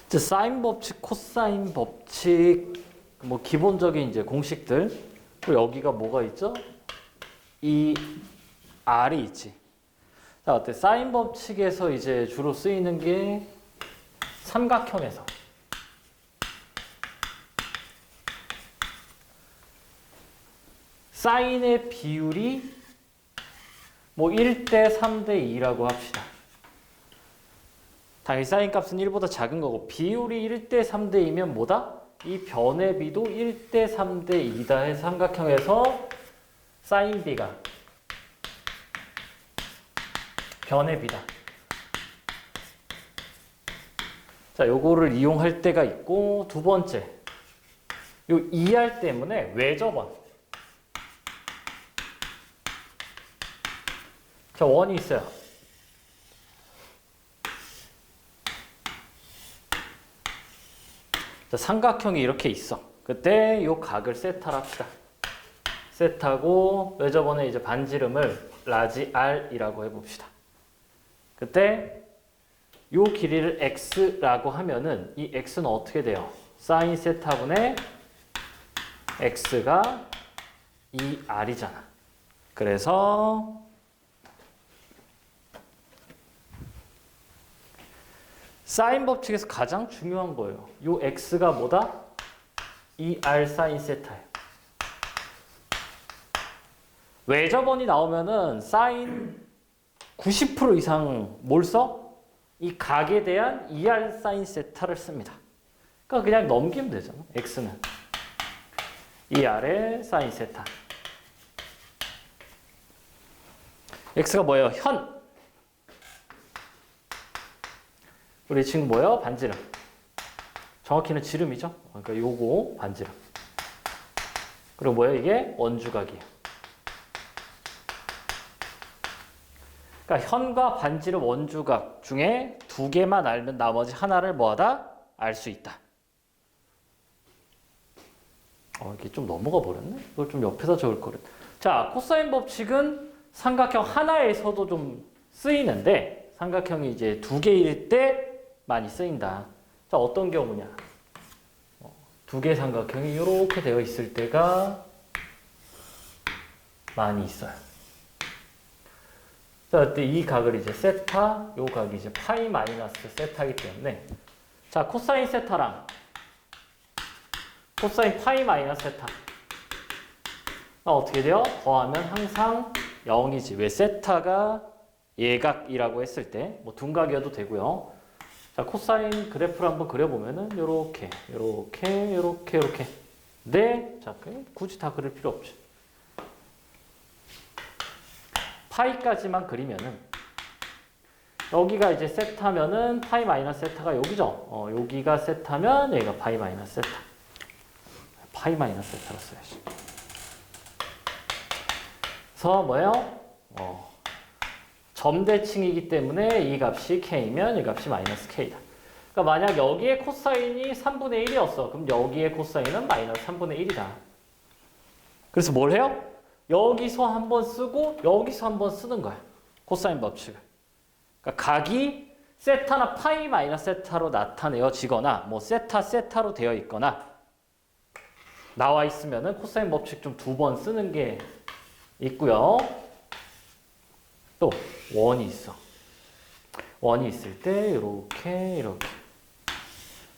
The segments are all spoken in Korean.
이제 사인 법칙, 코사인 법칙, 뭐 기본적인 이제 공식들. 그리고 여기가 뭐가 있죠? 이 R이 있지. 자, 어때? 사인 법칙에서 이제 주로 쓰이는 게 삼각형에서. 사인의 비율이 뭐 1대 3대 2라고 합시다. 당연히 사인 값은 1보다 작은 거고 비율이 1대 3대 2면 뭐다? 이 변의 비도 1대 3대 2다 해서 삼각형에서 사인 비가 변의 비다. 자, 요거를 이용할 때가 있고 두 번째 요 2R 때문에 외접원. 자, 원이 있어요. 자, 삼각형이 이렇게 있어. 그때 요 각을 세타를 합시다. 세타고 외접원의 이제 반지름을 라지 R이라고 해봅시다. 그때 요 길이를 X라고 하면은 이 X는 어떻게 돼요? 사인 세타분의 X가 2R이잖아. 그래서 사인 법칙에서 가장 중요한 거예요. 요 x가 뭐다? 2r 사인 세타예요. 외접원이 나오면은 사인 90% 이상 뭘 써? 이 각에 대한 2r 사인 세타를 씁니다. 그러니까 그냥 넘기면 되잖아. x는 2r의 사인 세타. x가 뭐예요? 현. 우리 친구 뭐예요? 반지름. 정확히는 지름이죠. 그러니까 요거 반지름. 그리고 뭐예요? 이게 원주각이에요. 그러니까 현과 반지름 원주각 중에 두 개만 알면 나머지 하나를 뭐하다? 알 수 있다. 이게 좀 넘어가 버렸네? 이걸 좀 옆에다 적을 거를. 자, 코사인 법칙은 삼각형 하나에서도 좀 쓰이는데 삼각형이 이제 두 개일 때 많이 쓰인다. 자, 어떤 경우냐? 두 개의 삼각형이 이렇게 되어 있을 때가 많이 있어요. 자, 그때 이 각을 이제 세타, 요 각이 이제 파이 마이너스 세타이기 때문에 자, 코사인 세타랑 코사인 파이 마이너스 세타 어떻게 돼요? 더하면 항상 0이지. 왜? 세타가 예각이라고 했을 때 뭐 둔각이어도 되고요. 자, 코사인 그래프를 한번 그려보면은 요렇게 요렇게 네, 자, 굳이 다 그릴 필요 없죠. 파이까지만 그리면은 여기가 이제 세타면은 파이 마이너스 세타가 여기죠. 여기가 세타면 여기가 파이 마이너스 세타. 파이 마이너스 세타로 써야지. 그래서 뭐예요? 점대칭이기 때문에 이 값이 k면 이 값이 마이너스 k다. 그러니까 만약 여기에 코사인이 3분의 1이었어. 그럼 여기에 코사인은 마이너스 3분의 1이다. 그래서 뭘 해요? 여기서 한번 쓰고 여기서 한번 쓰는 거야. 코사인 법칙을. 그러니까 각이 세타나 파이 마이너스 세타로 나타내어지거나 뭐 세타로 되어 있거나 나와 있으면은 코사인 법칙 좀 두 번 쓰는 게 있고요. 또 원이 있어. 원이 있을 때 이렇게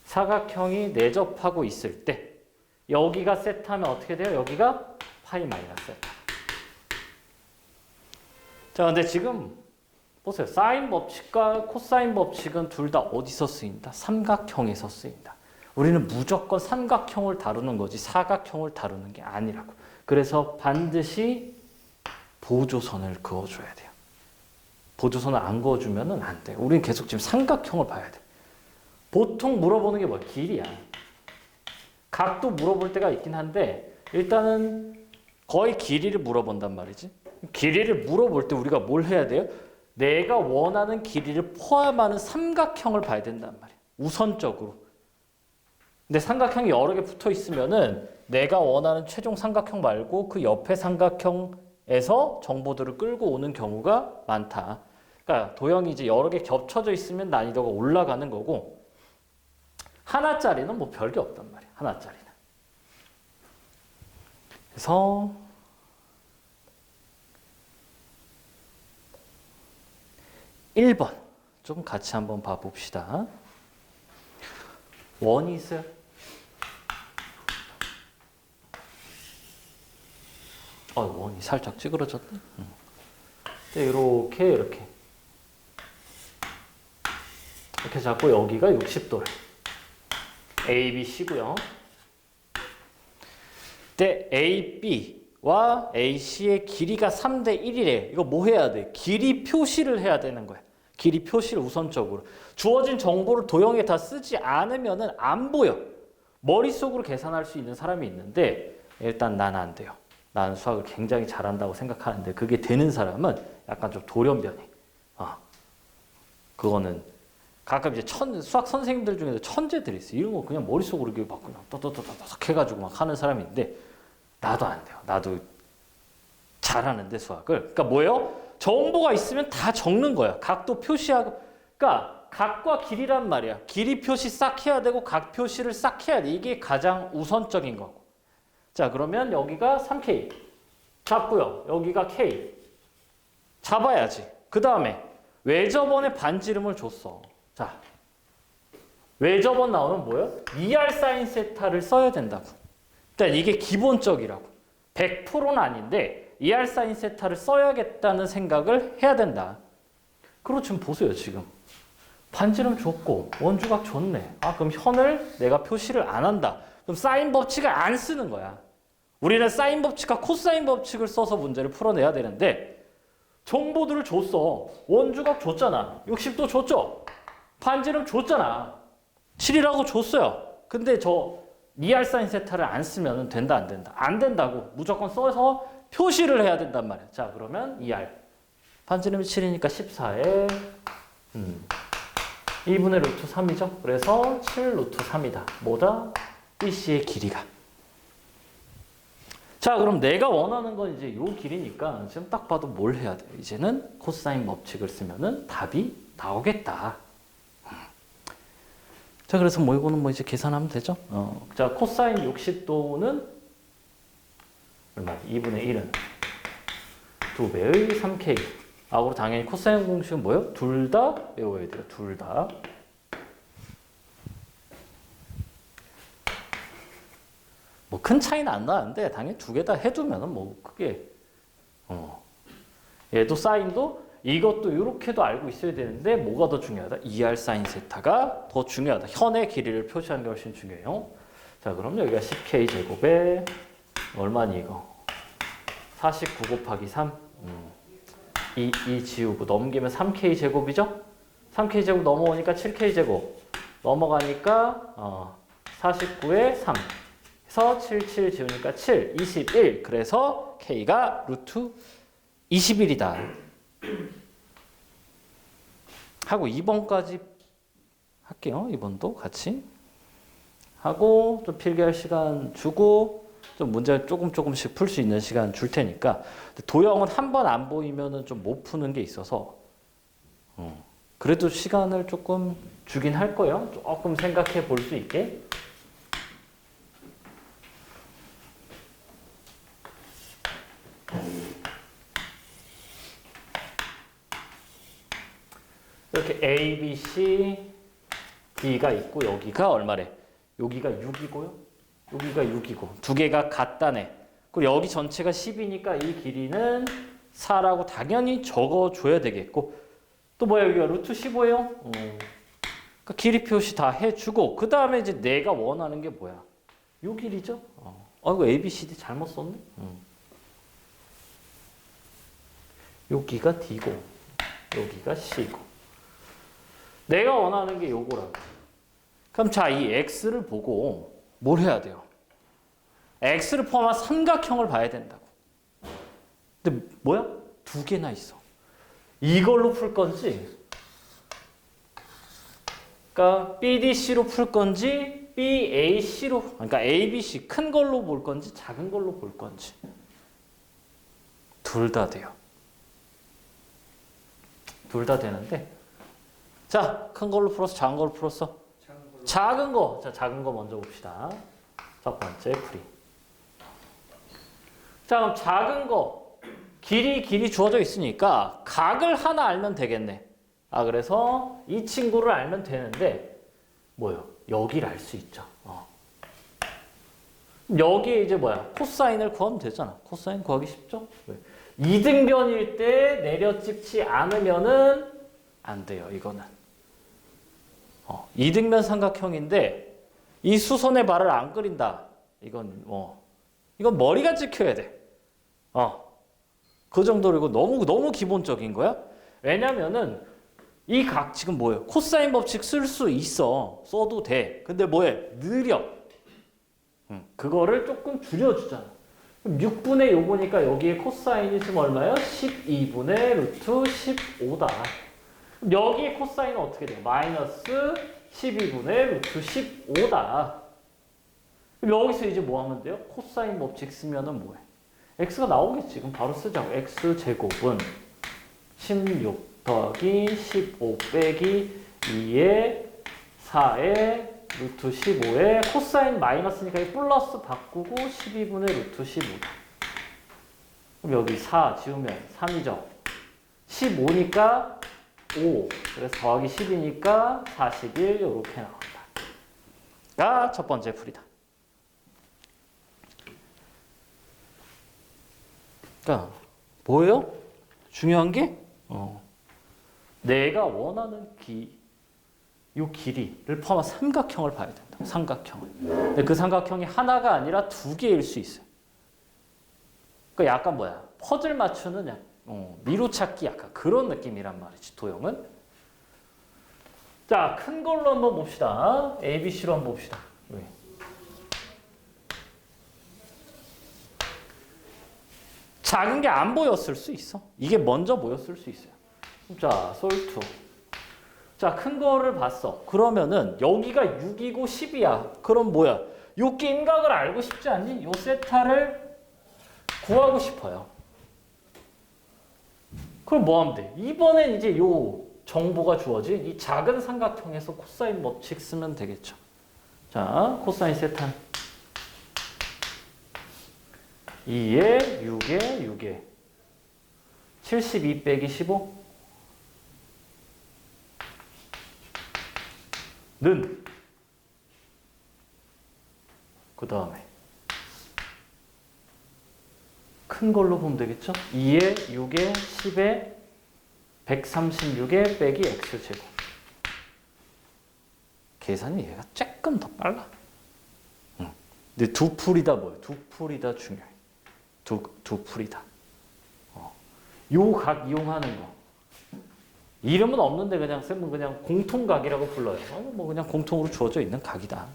사각형이 내접하고 있을 때 여기가 세타면 어떻게 돼요? 여기가 파이 마이너스 세타. 자, 근데 지금 보세요. 사인 법칙과 코사인 법칙은 둘 다 어디서 쓰인다? 삼각형에서 쓰인다. 우리는 무조건 삼각형을 다루는 거지 사각형을 다루는 게 아니라고. 그래서 반드시 보조선을 그어줘야 돼요. 보조선을 안 그어주면 안 돼. 우리는 계속 지금 삼각형을 봐야 돼. 보통 물어보는 게 뭐야? 길이야. 각도 물어볼 때가 있긴 한데 일단은 거의 길이를 물어본단 말이지. 길이를 물어볼 때 우리가 뭘 해야 돼요? 내가 원하는 길이를 포함하는 삼각형을 봐야 된단 말이야. 우선적으로. 근데 삼각형이 여러 개 붙어 있으면은 내가 원하는 최종 삼각형 말고 그 옆에 삼각형에서 정보들을 끌고 오는 경우가 많다. 그러니까 도형이 이제 여러 개 겹쳐져 있으면 난이도가 올라가는 거고 하나짜리는 뭐 별게 없단 말이야. 하나짜리는. 그래서 1번 좀 같이 한번 봐봅시다. 원이 있어요. 원이 살짝 찌그러졌네. 이렇게 잡고 여기가 60도래. A, B, C고요. 근데 A, B와 A, C의 길이가 3대 1이래. 이거 뭐 해야 돼? 길이 표시를 해야 되는 거야. 길이 표시를 우선적으로. 주어진 정보를 도형에 다 쓰지 않으면은 안 보여. 머릿속으로 계산할 수 있는 사람이 있는데 일단 난 안 돼요. 나는 수학을 굉장히 잘한다고 생각하는데 그게 되는 사람은 약간 좀 돌연변해. 그거는 가끔 이제 수학 선생님들 중에서 천재들이 있어요. 이런 거 그냥 머릿속으로 이렇게 막 그냥 떠떠떠떠 해가지고 막 하는 사람이 있는데 나도 안 돼요. 나도 잘하는데 수학을. 그러니까 뭐예요? 정보가 있으면 다 적는 거야. 각도 표시하고. 그러니까 각과 길이란 말이야. 길이 표시 싹 해야 되고 각 표시를 싹 해야 돼. 이게 가장 우선적인 거고. 자, 그러면 여기가 3K 잡고요. 여기가 K 잡아야지. 그 다음에 외접원의 반지름을 줬어. 자, 외접원 나오면 뭐예요? 2R 사인 세타를 써야 된다고. 일단 이게 기본적이라고. 100%는 아닌데 2R 사인 세타를 써야겠다는 생각을 해야 된다. 그리고 지금 보세요. 지금 반지름 줬고 원주각 줬네. 그럼 현을 내가 표시를 안 한다. 그럼 사인 법칙을 안 쓰는 거야. 우리는 사인 법칙과 코사인 법칙을 써서 문제를 풀어내야 되는데 정보들을 줬어. 원주각 줬잖아. 60도 줬죠. 반지름 줬잖아. 7이라고 줬어요. 근데 저 2R 사인 세타를 안 쓰면 된다 안 된다? 안 된다고. 무조건 써서 표시를 해야 된단 말이야. 자, 그러면 2R. 반지름이 7이니까 14에 2분의 루트 3이죠. 그래서 7 루트 3이다. 뭐다? BC의 길이가. 자, 그럼 내가 원하는 건 이제 요 길이니까 지금 딱 봐도 뭘 해야 돼? 이제는 코사인 법칙을 쓰면은 답이 나오겠다. 자, 그래서 뭐 이거는 뭐 이제 계산하면 되죠. 자, 코사인 60도는 얼마? 2분의 1은 2배의 3K. 그리고 당연히 코사인 공식은 뭐예요? 둘 다 외워야 돼요. 둘 다. 뭐 큰 차이는 안 나는데 당연히 두 개 다 해두면은 뭐 크게 얘도 사인도 이것도 이렇게도 알고 있어야 되는데 뭐가 더 중요하다? 2R 사인 세타가 더 중요하다. 현의 길이를 표시하는 게 훨씬 중요해요. 자, 그럼 여기가 10K 제곱에 얼마니 이거? 49 곱하기 3. 2 지우고 넘기면 3K 제곱이죠? 3K 제곱 넘어오니까 7K 제곱. 넘어가니까 49에 3. 그래서 7 지우니까 7, 21. 그래서 K가 루트 21이다. 하고 2번까지 할게요. 2번도 같이. 하고 좀 필기할 시간 주고 좀 문제 조금씩 풀 수 있는 시간 줄 테니까. 도형은 한 번 안 보이면은 좀 못 푸는 게 있어서 그래도 시간을 조금 주긴 할 거예요. 조금 생각해 볼 수 있게. 이렇게 A, B, C, D가 있고 여기가 얼마래? 여기가 6이고요. 여기가 6이고 두 개가 같다네. 그리고 여기 전체가 10이니까 이 길이는 4라고 당연히 적어줘야 되겠고 또 뭐야? 여기가 루트 15예요. 그러니까 길이 표시 다 해주고 그 다음에 이제 내가 원하는 게 뭐야? 요 길이죠. 이거 A, B, C, D 잘못 썼네. 여기가 D고 여기가 C고 내가 원하는 게 요거라고. 그럼 자, 이 X를 보고 뭘 해야 돼요? X를 포함한 삼각형을 봐야 된다고. 근데 뭐야? 두 개나 있어. 이걸로 풀 건지 그러니까 BDC로 풀 건지 BAC로 그러니까 ABC 큰 걸로 볼 건지 작은 걸로 볼 건지 둘 다 돼요. 둘 다 되는데 자, 큰 걸로 풀었어? 작은 걸로 풀었어? 작은 거. 자, 작은 거 먼저 봅시다. 첫 번째 풀이. 자, 그럼 작은 거. 길이 주어져 있으니까 각을 하나 알면 되겠네. 아, 그래서 이 친구를 알면 되는데 뭐요? 여기를 알 수 있죠. 여기에 이제 뭐야? 코사인을 구하면 되잖아. 코사인 구하기 쉽죠? 왜? 이등변일 때 내려찍지 않으면은 안 돼요. 이거는. 이등변 삼각형인데 이 수선의 발을 안 그린다. 이건 이건 머리가 찍혀야 돼. 그 정도로 이거 너무 기본적인 거야. 왜냐면은 이 각 지금 뭐예요? 코사인 법칙 쓸 수 있어. 써도 돼. 근데 뭐해? 느려. 그거를 조금 줄여주잖아. 6분의 요거니까 여기에 코사인이 지금 얼마예요? 12분의 루트 15다. 여기에 코사인은 어떻게 돼요? 마이너스 12분의 루트 15다. 그럼 여기서 이제 뭐 하면 돼요? 코사인 법칙 쓰면은 뭐해? x가 나오겠지. 그럼 바로 쓰자고. x제곱은 16 더하기 15 빼기 2의 4의 루트 15에 코사인 마이너스니까 이 플러스 바꾸고 12분의 루트 15다. 그럼 여기 4 지우면 3이죠. 15니까 5. 그래서 더하기 10이니까 41 이렇게 나온다. 가 첫 번째 풀이다. 그러니까 뭐예요? 중요한 게 내가 원하는 이 길이를 포함한 삼각형을 봐야 된다. 삼각형을. 근데 그 삼각형이 하나가 아니라 두 개일 수 있어요. 그러니까 약간 뭐야? 퍼즐 맞추는 미로찾기 약간 그런 느낌이란 말이지. 도형은. 자, 큰 걸로 한번 봅시다. ABC로 한번 봅시다. 왜? 작은 게 안 보였을 수 있어. 이게 먼저 보였을 수 있어요. 자, 솔투. 자, 큰 거를 봤어. 그러면은 여기가 6이고 10이야. 그럼 뭐야? 요 낀각을 알고 싶지 않니? 요 세타를 구하고 싶어요. 그럼 뭐 하면 돼? 이번엔 이제 요 정보가 주어진 이 작은 삼각형에서 코사인 법칙 쓰면 되겠죠. 자, 코사인 세타는 2에 6에 72 빼기 15 는 그 다음에 큰 걸로 보면 되겠죠? 2에 6에 10에 136에 빼기 x제곱. 계산이 얘가 조금 더 빨라. 근데 두 풀이다 뭐예요? 두 풀이다 중요해. 두 풀이다. 요 각 이용하는 거. 이름은 없는데 그냥 쌤은 그냥 공통각이라고 불러요. 뭐 그냥 공통으로 주어져 있는 각이다.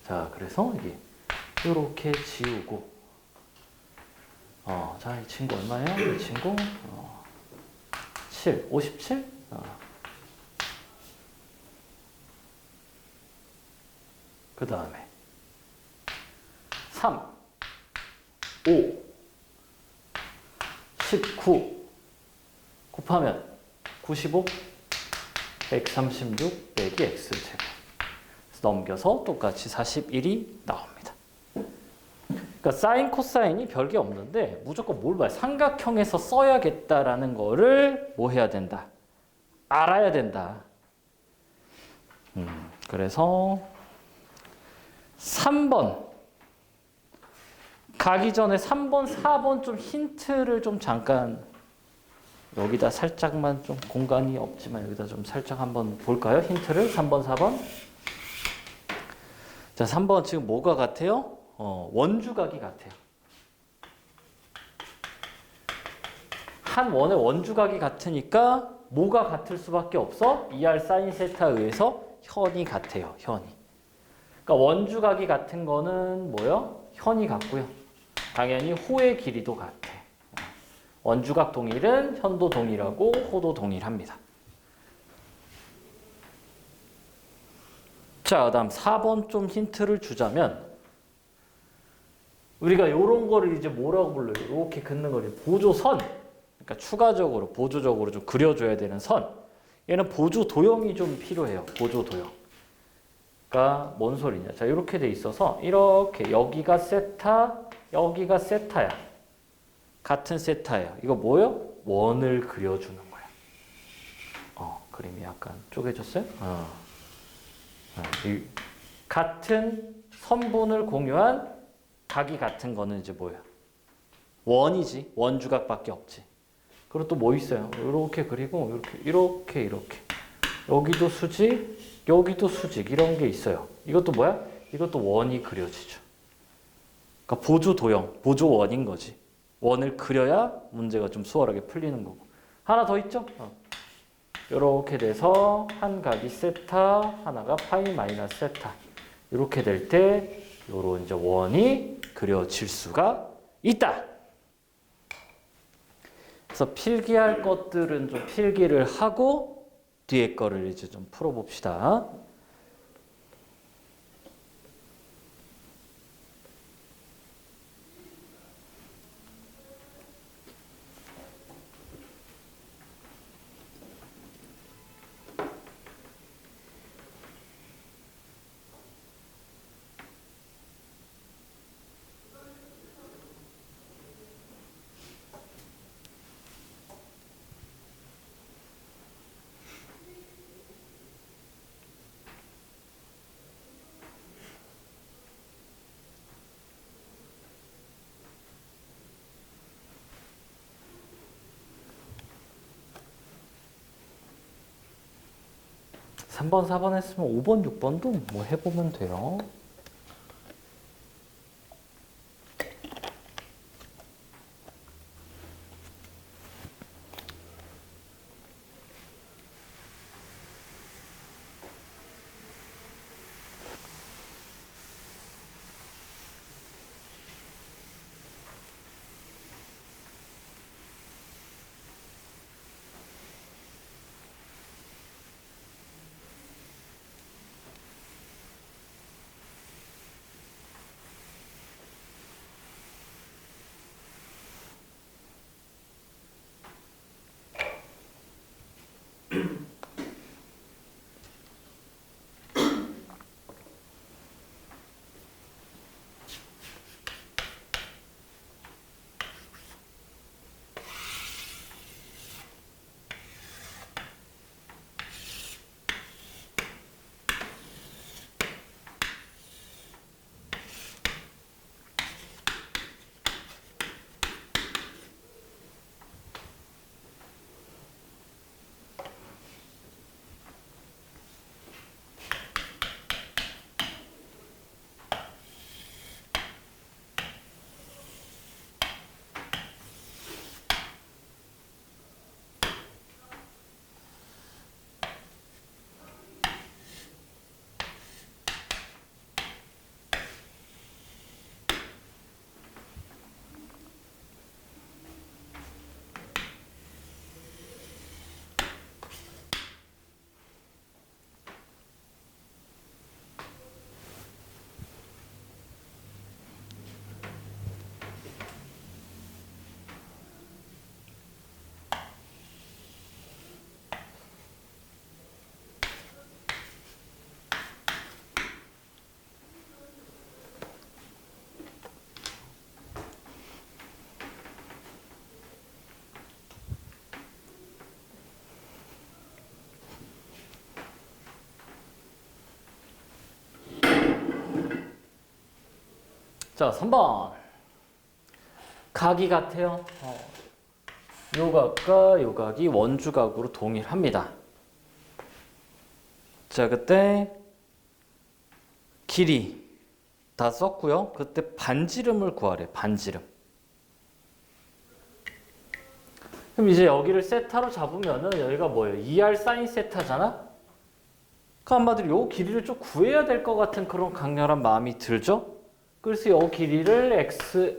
자, 그래서 이게 이렇게 지우고, 자, 이 친구 얼마예요? 이 친구 7, 57. 그 다음에 3, 5, 19. 곱하면 95, 136 빼기 x제곱. 넘겨서 똑같이 41이 나옵니다. 그러니까 사인, 코사인이 별게 없는데 무조건 뭘 봐요? 삼각형에서 써야겠다라는 거를 뭐 해야 된다? 알아야 된다. 그래서 3번 가기 전에 3번, 4번 좀 힌트를 좀 잠깐 여기다 살짝만 좀 공간이 없지만 여기다 좀 살짝 한번 볼까요? 힌트를 3번, 4번. 자, 3번 지금 뭐가 같아요? 원주각이 같아요. 한 원의 원주각이 같으니까 뭐가 같을 수밖에 없어? 2r 사인 세타에 의해서 현이 같아요. 현이. 그러니까 원주각이 같은 거는 뭐요? 현이 같고요. 당연히 호의 길이도 같아. 원주각 동일은 현도 동일하고 호도 동일합니다. 자, 그 다음 4번 좀 힌트를 주자면 우리가 이런 거를 이제 뭐라고 불러요? 이렇게 긋는 거를 보조선. 그러니까 추가적으로 보조적으로 좀 그려줘야 되는 선. 얘는 보조 도형이 좀 필요해요. 보조 도형. 그러니까 뭔 소리냐. 자, 이렇게 돼 있어서 이렇게 여기가 세타, 여기가 세타야. 같은 세타예요. 이거 뭐요? 원을 그려주는 거야. 그림이 약간 쪼개졌어요? 같은 선분을 공유한 각이 같은 거는 이제 뭐야? 원이지. 원주각밖에 없지. 그리고 또 뭐 있어요? 이렇게 그리고 이렇게. 여기도 수직, 여기도 수직 이런 게 있어요. 이것도 뭐야? 이것도 원이 그려지죠. 그러니까 보조 도형, 보조 원인 거지. 원을 그려야 문제가 좀 수월하게 풀리는 거고. 하나 더 있죠? 이렇게 돼서 한 각이 세타, 하나가 파이 마이너스 세타. 이렇게 될 때 요런 이제 원이 그려질 수가 있다. 그래서 필기할 것들은 좀 필기를 하고 뒤에 거를 이제 좀 풀어봅시다. 삼 번 4번 했으면 5번, 6번도 뭐 해보면 돼요. 자, 3번. 각이 같아요. 요 각과 요 각이 원주각으로 동일합니다. 자, 그때 길이 다 썼고요. 그때 반지름을 구하래. 반지름. 그럼 이제 여기를 세타로 잡으면은 여기가 뭐예요? 2r 사인 세타잖아? 그 한마디로 요 길이를 좀 구해야 될 것 같은 그런 강렬한 마음이 들죠? 그래서 요 길이를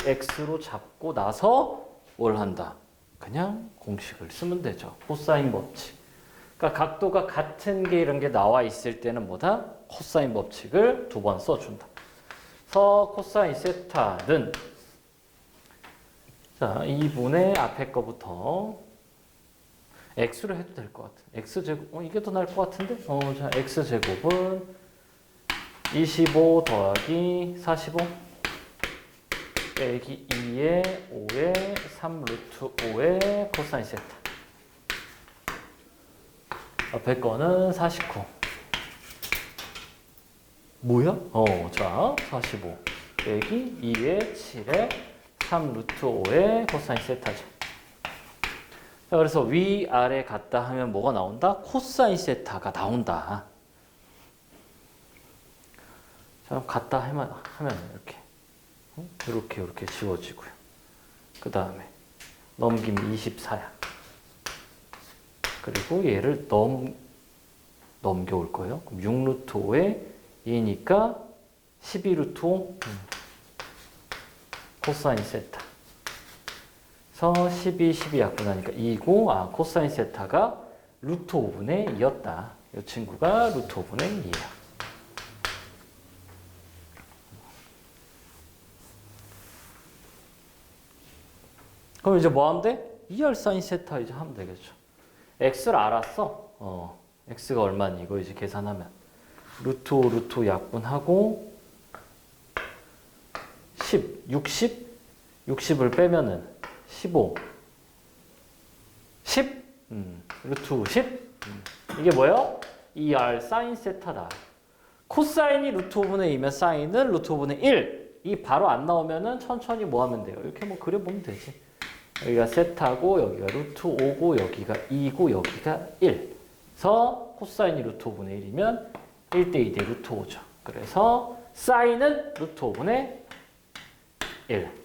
x로 잡고 나서 뭘 한다? 그냥 공식을 쓰면 되죠. 코사인 법칙. 그러니까 각도가 같은 게 이런 게 나와 있을 때는 뭐다? 코사인 법칙을 두 번 써준다. 그래서 코사인 세타는 자, 2분의 앞에 거부터 x로 해도 될 것 같아. x제곱, 이게 더 나을 것 같은데? 자, x제곱은 25 더하기 45 빼기 2의 5의 3 루트 5의 코사인 세타. 앞에 거는 49. 뭐야? 자, 45 빼기 2의 7의 3 루트 5의 코사인 세타죠. 자, 그래서 위아래 같다 하면 뭐가 나온다? 코사인 세타가 나온다. 자, 그럼 같다 하면 이렇게 지워지고요. 그 다음에 넘기면 24야. 그리고 얘를 넘겨올 거예요. 그럼 6루트 5에 2니까 12루트 5 코사인 세타. 그래서 12, 12 약분하니까 2고 코사인 세타가 루트 5분의 2였다. 이 친구가 루트 5분의 2예요. 그럼 이제 뭐 하면 돼? 2R 사인 세타 이제 하면 되겠죠. x를 알았어. x가 얼마니? 이거 이제 계산하면 루트 5 루트 5 약분하고 10, 60을 빼면은 15, 10, 루트 5, 10. 이게 뭐예요? 2R 사인 세타다. 코사인이 루트 5분의 2면 사인은 루트 5분의 1. 이 바로 안 나오면은 천천히 뭐 하면 돼요? 이렇게 뭐 그려보면 되지. 여기가 세타고 여기가 루트 5고 여기가 2고 여기가 1. 그래서 코사인이 루트 5분의 1이면 1대 2대 루트 5죠. 그래서 사인은 루트 5분의 1.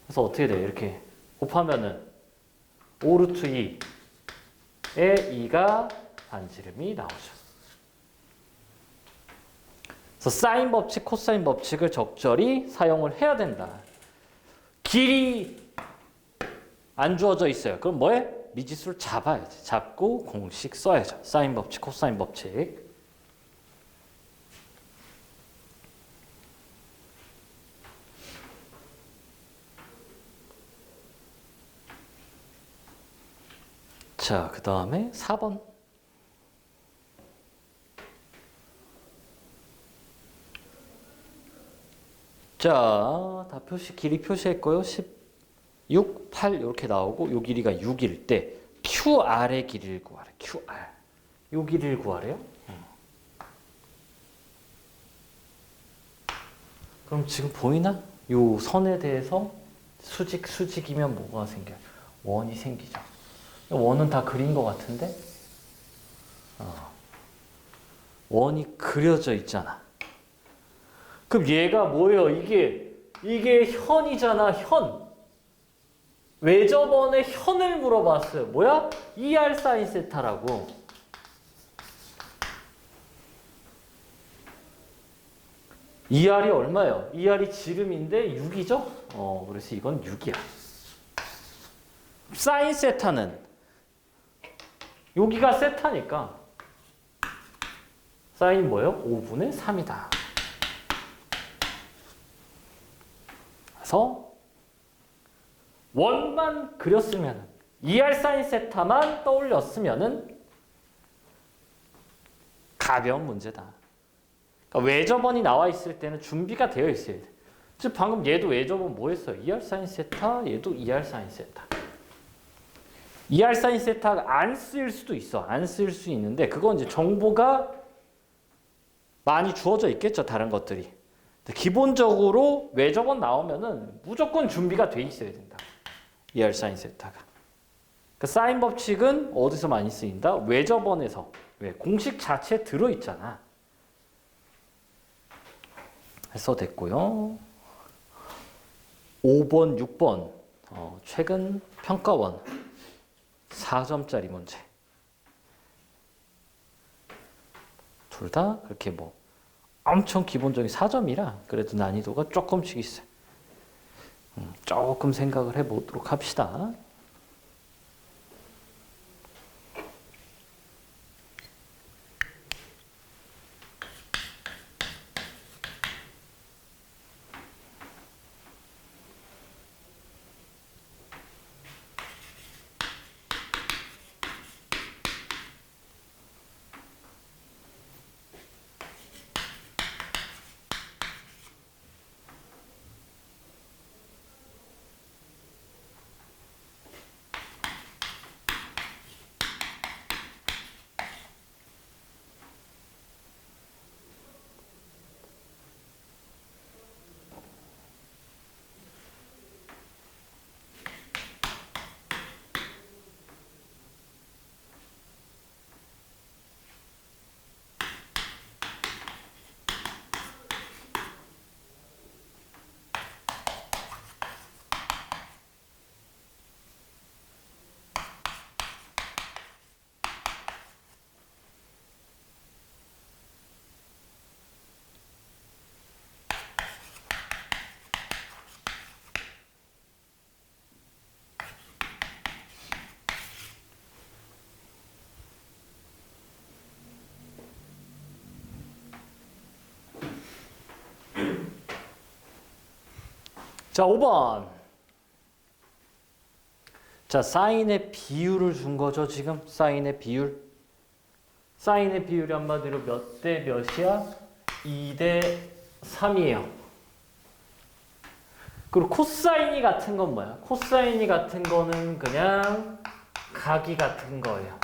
그래서 어떻게 돼요? 이렇게 곱하면은 5 루트 2에 2가 반지름이 나오죠. 그래서 사인 법칙, 코사인 법칙을 적절히 사용을 해야 된다. 길이 안 주어져 있어요. 그럼 뭐해? 미지수를 잡아야지. 잡고 공식 써야죠. 사인 법칙, 코사인 법칙. 자, 그 다음에 4번. 자, 다 길이 표시했고요. 16, 8 이렇게 나오고 요 길이가 6일 때 QR의 길이를 구하래. QR. 요 길이를 구하래요. 그럼 지금 보이나? 요 선에 대해서 수직이면 뭐가 생겨요? 원이 생기죠. 원은 다 그린 것 같은데? 원이 그려져 있잖아. 그럼 얘가 뭐예요? 이게 현이잖아, 현. 왜 저번에 현을 물어봤어요? 뭐야? 2R 사인 세타라고. ER이 얼마예요? ER이 지름인데 6이죠? 그래서 이건 6이야. 사인 세타는 여기가 세타니까 사인 뭐예요? 5분의 3이다. 그래서 원만 그렸으면 2R 사인 세타만 떠올렸으면은 가벼운 문제다. 그러니까 외접원이 나와 있을 때는 준비가 되어 있어야 돼. 즉 방금 얘도 외접원 뭐 했어요? 2R 사인 세타, 얘도 2R 사인 세타. 2R 사인 세타가 안 쓰일 수도 있어. 안 쓰일 수 있는데 그건 이제 정보가 많이 주어져 있겠죠. 다른 것들이. 기본적으로 외접원 나오면은 무조건 준비가 돼 있어야 된다. 2R 사인 세타가. 그러니까 사인 법칙은 어디서 많이 쓰인다? 외접원에서. 왜? 공식 자체에 들어있잖아. 해서 됐고요. 5번, 6번. 최근 평가원 4점짜리 문제. 둘 다 그렇게 뭐 엄청 기본적인 4점이라 그래도 난이도가 조금씩 있어요. 조금 생각을 해보도록 합시다. 자, 5번. 자, 사인의 비율을 준 거죠, 지금? 사인의 비율. 사인의 비율이 한마디로 몇 대 몇이야? 2대 3이에요. 그리고 코사인이 같은 건 뭐야? 코사인이 같은 거는 그냥 각이 같은 거예요.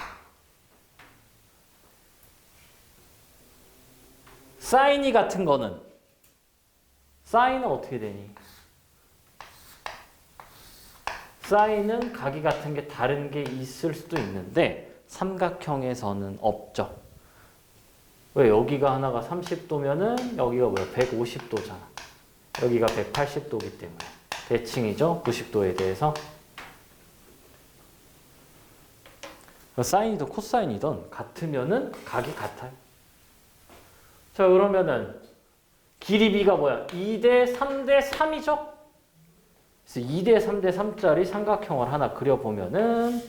사인이 같은 거는 사인은 어떻게 되니? 사인은 각이 같은 게 다른 게 있을 수도 있는데 삼각형에서는 없죠. 왜? 여기가 하나가 30도면은 여기가 뭐야? 150도잖아. 여기가 180도기 때문에 대칭이죠. 90도에 대해서. 사인이든 코사인이든 같으면은 각이 같아요. 자, 그러면은 길이 B가 뭐야? 2대 3대 3이죠? 그래서 2대 3대 3짜리 삼각형을 하나 그려보면은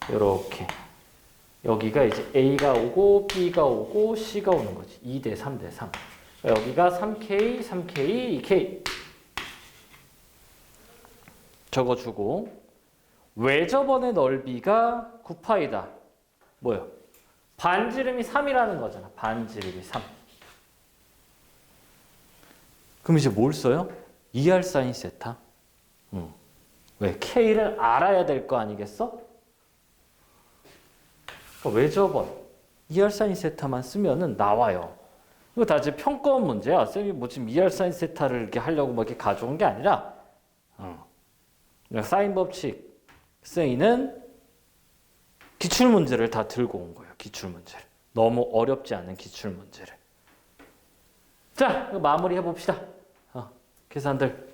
이렇게 여기가 이제 A가 오고 B가 오고 C가 오는 거지. 2대 3대 3. 여기가 3K, 3K, 2K 적어주고 외접원의 넓이가 9파이다. 뭐요? 반지름이 3이라는 거잖아. 반지름이 3. 그럼 이제 뭘 써요? 2R 사인 세타. 왜? K를 알아야 될 거 아니겠어? 그러니까 외접원 2R 사인 세타만 쓰면은 나와요. 이거 다 이제 평가원 문제야. 쌤이 뭐 지금 2R 사인 세타를 이렇게 하려고 뭐 이렇게 가져온 게 아니라, 그냥 사인 법칙 쓰이는 기출 문제를 다 들고 온 거예요. 기출 문제를. 너무 어렵지 않은 기출 문제를. 자, 이거 마무리 해봅시다. 계산들.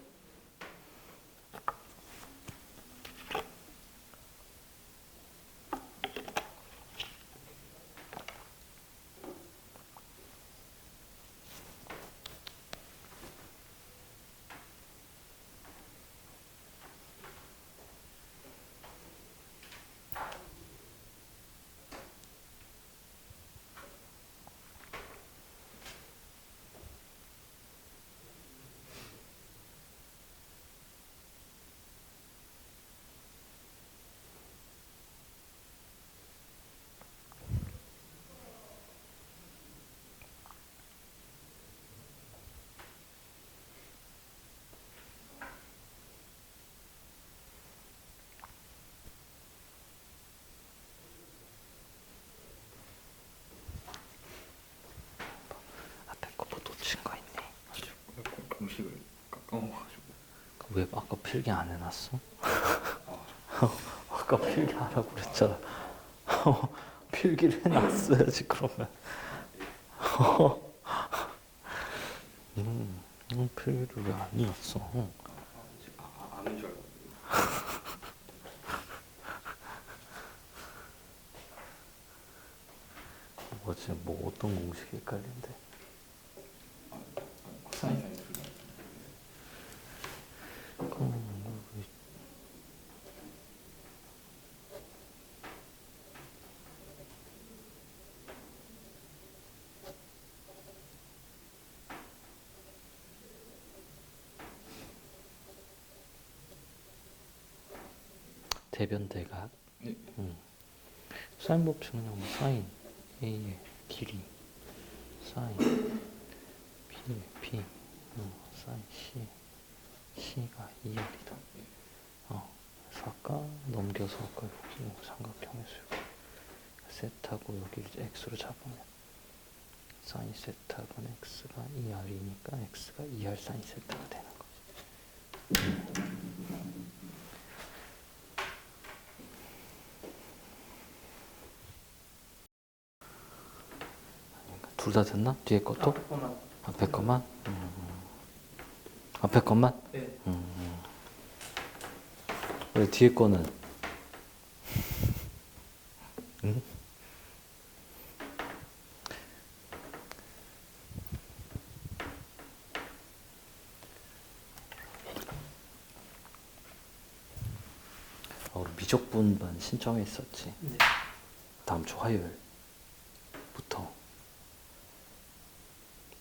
앞에 거 뭐 놓친 거 있네. 공식을 까먹어가지고. 왜 아까 필기 안 해놨어? 아까 필기 하라고 그랬잖아. 필기를 해놨어야지 그러면. 필기를 왜 안 해놨어? 아는 줄 알고. 뭐지? 뭐 어떤 공식이 헷갈린데? 사인. 대변대각. 네. 사인 법칙은 그냥 뭐 사인 A의 길이 사인 B의 B 사인 C가 2R이다. 그래서 아까 넘겨서 아까 여기 삼각형의 수고 세타고 여기를 X로 잡으면 사인 세타분 X가 2R이니까 X가 2R 사인 세타가 되는 거지. 둘 다 됐나? 뒤에 것도? 앞에 것만? 앞에 것만? 네. 왜 뒤에 거는? 응? 우리 미적분반 신청했었지. 네. 다음 주 화요일부터.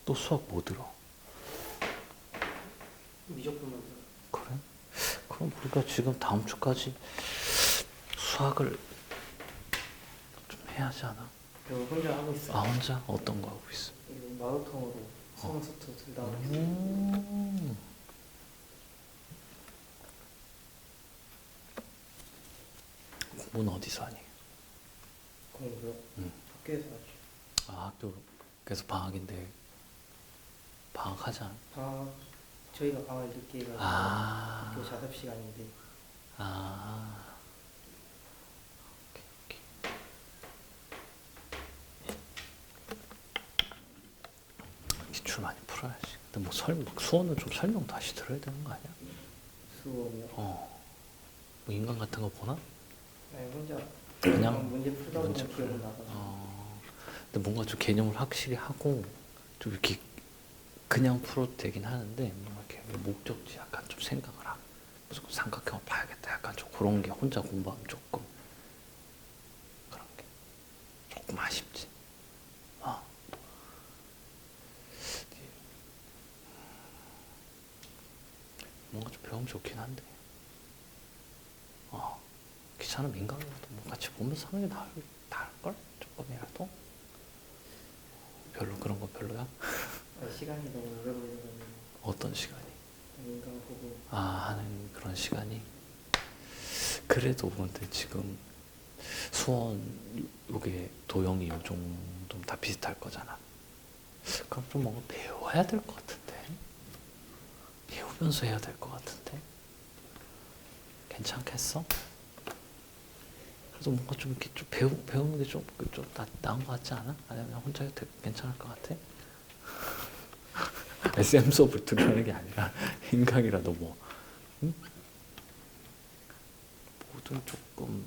또 수학 뭐 들어? 미적분만 그래? 그럼 우리가 지금 다음 주까지 수학을 좀 해야 하지 않아? 저 혼자 하고 있어요. 아 혼자? 어떤 거 하고 있어? 이거 마우통으로 스마트도 둘 다 하고 있어요. 공부는 어디서 하니? 공부요? 응. 학교에서 하죠. 아 학교 계속 방학인데 방학하지 않아? 저희가 방을 늦게 해가지고 아. 학교 작업 시간인데 아. 오케이. 기출 많이 풀어야지. 근데 뭐 수원은 좀 설명 다시 들어야 되는 거 아니야? 수업이요. 뭐 인간 같은 거 보나? 아니 혼자 그냥 문제 풀다 보면 문제 기억은 풀- 나가지고. 근데 뭔가 좀 개념을 확실히 하고 좀 이렇게 그냥 풀어도 되긴 하는데 뭔가 이렇게 목적지 약간 좀 생각을 하고 무조건 삼각형을 봐야겠다. 약간 좀 그런 게 혼자 공부하면 조금 그런 게 조금 아쉽지. 뭔가 좀 배우면 좋긴 한데 귀찮으면 인강이라도 뭐 같이 보면서 하는 게 나을걸? 조금이라도? 별로 그런 거 별로야? 시간이 너무 오래 걸려가지고 어떤 시간이? 인강 보고 하는 그런 시간이? 그래도 근데 지금 수원 요게 도영이 요 정도면 다 비슷할 거잖아. 그럼 좀 뭔가 배워야 될 것 같은데? 배우면서 해야 될 것 같은데? 괜찮겠어? 그래도 뭔가 좀 이렇게 좀 배우는 게 좀 나은 것 같지 않아? 아니면 혼자 해도 괜찮을 것 같아? 쌤 수업을 들으라는 게 아니라 인강이라도 뭐 응? 뭐든 조금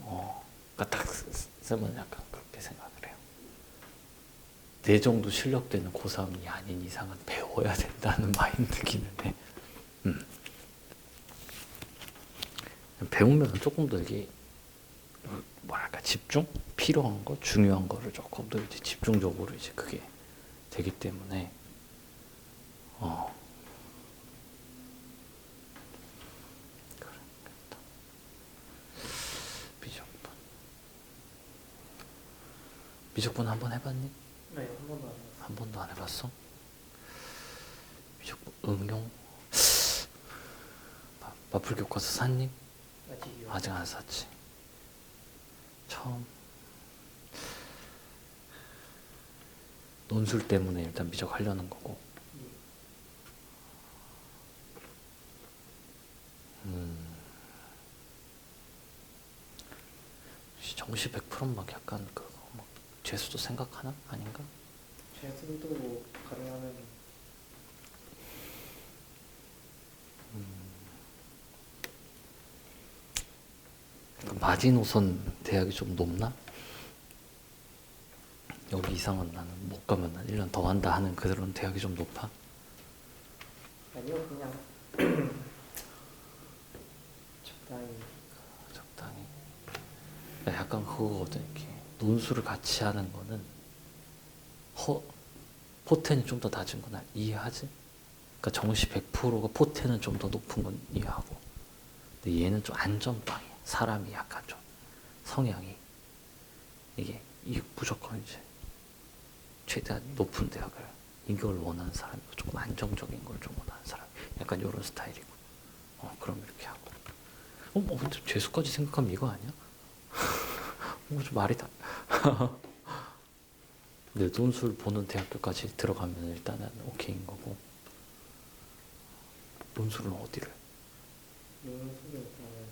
그러니까 딱 쌤은 약간 그렇게 생각을 해요. 내 정도 실력 되는 고3이 아닌 이상은 배워야 된다는 마인드기는 해. 배우면 조금 더 이게 뭐랄까 집중? 필요한 거, 중요한 거를 조금 더 이제 집중적으로 이제 그게 되기 때문에 그렇겠다. 미적분 한번 해봤니? 네, 한 번도 안 해봤어요. 한 번도 안 해봤어? 미적분 응용? 마플 교과서 샀니? 아직이요. 아직 안 샀지. 처음 논술 때문에 일단 미적 하려는 거고. 정시 100%는 막 약간 그거 막 재수도 생각하나? 아닌가? 재수도 뭐 가능하면 마지노선 대학이 좀 높나? 여기 이상은 나는 못 가면 난 1년 더 한다 하는 그런 대학이 좀 높아? 아니요 그냥 적당히. 적당히. 약간 그거거든. 이렇게 논술을 같이 하는 거는 포텐이 좀 더 낮은 건 이해하지? 그러니까 정시 100%가 포텐은 좀 더 높은 건 이해하고. 근데 얘는 좀 안전빵이야. 사람이 약간 좀 성향이 이게 무조건 이제 최대한 높은 대학을 이걸 원하는 사람이고 조금 안정적인 걸 좀 원하는 사람. 약간 이런 스타일이고. 그럼 이렇게 하고. 근데 재수까지 생각하면 이거 아니야? 좀 말이 다. 근데 논술 보는 대학교까지 들어가면 일단은 오케이인 거고. 논술은 어디를? 논술을 그러면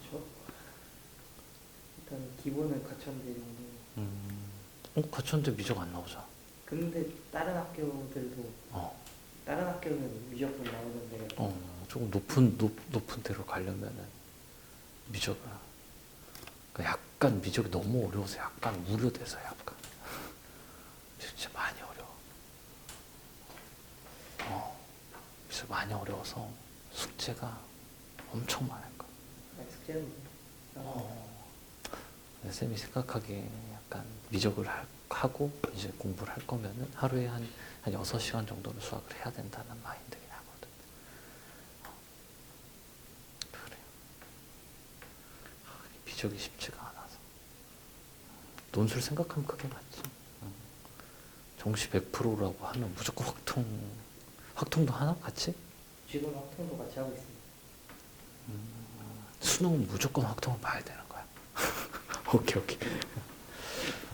그렇죠? 일단 기본은 갖췄는데 정도. 갖췄는데 미적 안 나오잖아. 근데 다른 학교들도 다른 학교는 미적분 나오는데 조금 높은 데로 가려면은 미적을. 그러니까 약간 미적이 너무 어려워서 약간 우려돼서 약간. 진짜 많이 어려워. 미적 많이 어려워서 숙제가 엄청 많을 거야. 아니, 숙제는 근데 쌤이 생각하기에 약간 미적을 하고 이제 공부를 할 거면은 하루에 한 6시간 정도는 수학을 해야 된다는 마인드긴 하거든. 기적이 쉽지가 않아서. 논술 생각하면 그게 맞지. 정시 100%라고 하면 무조건 확통도 하나 같이? 지금 확통도 같이 하고 있습니다. 수능은 무조건 확통을 봐야 되는 거야. 오케이.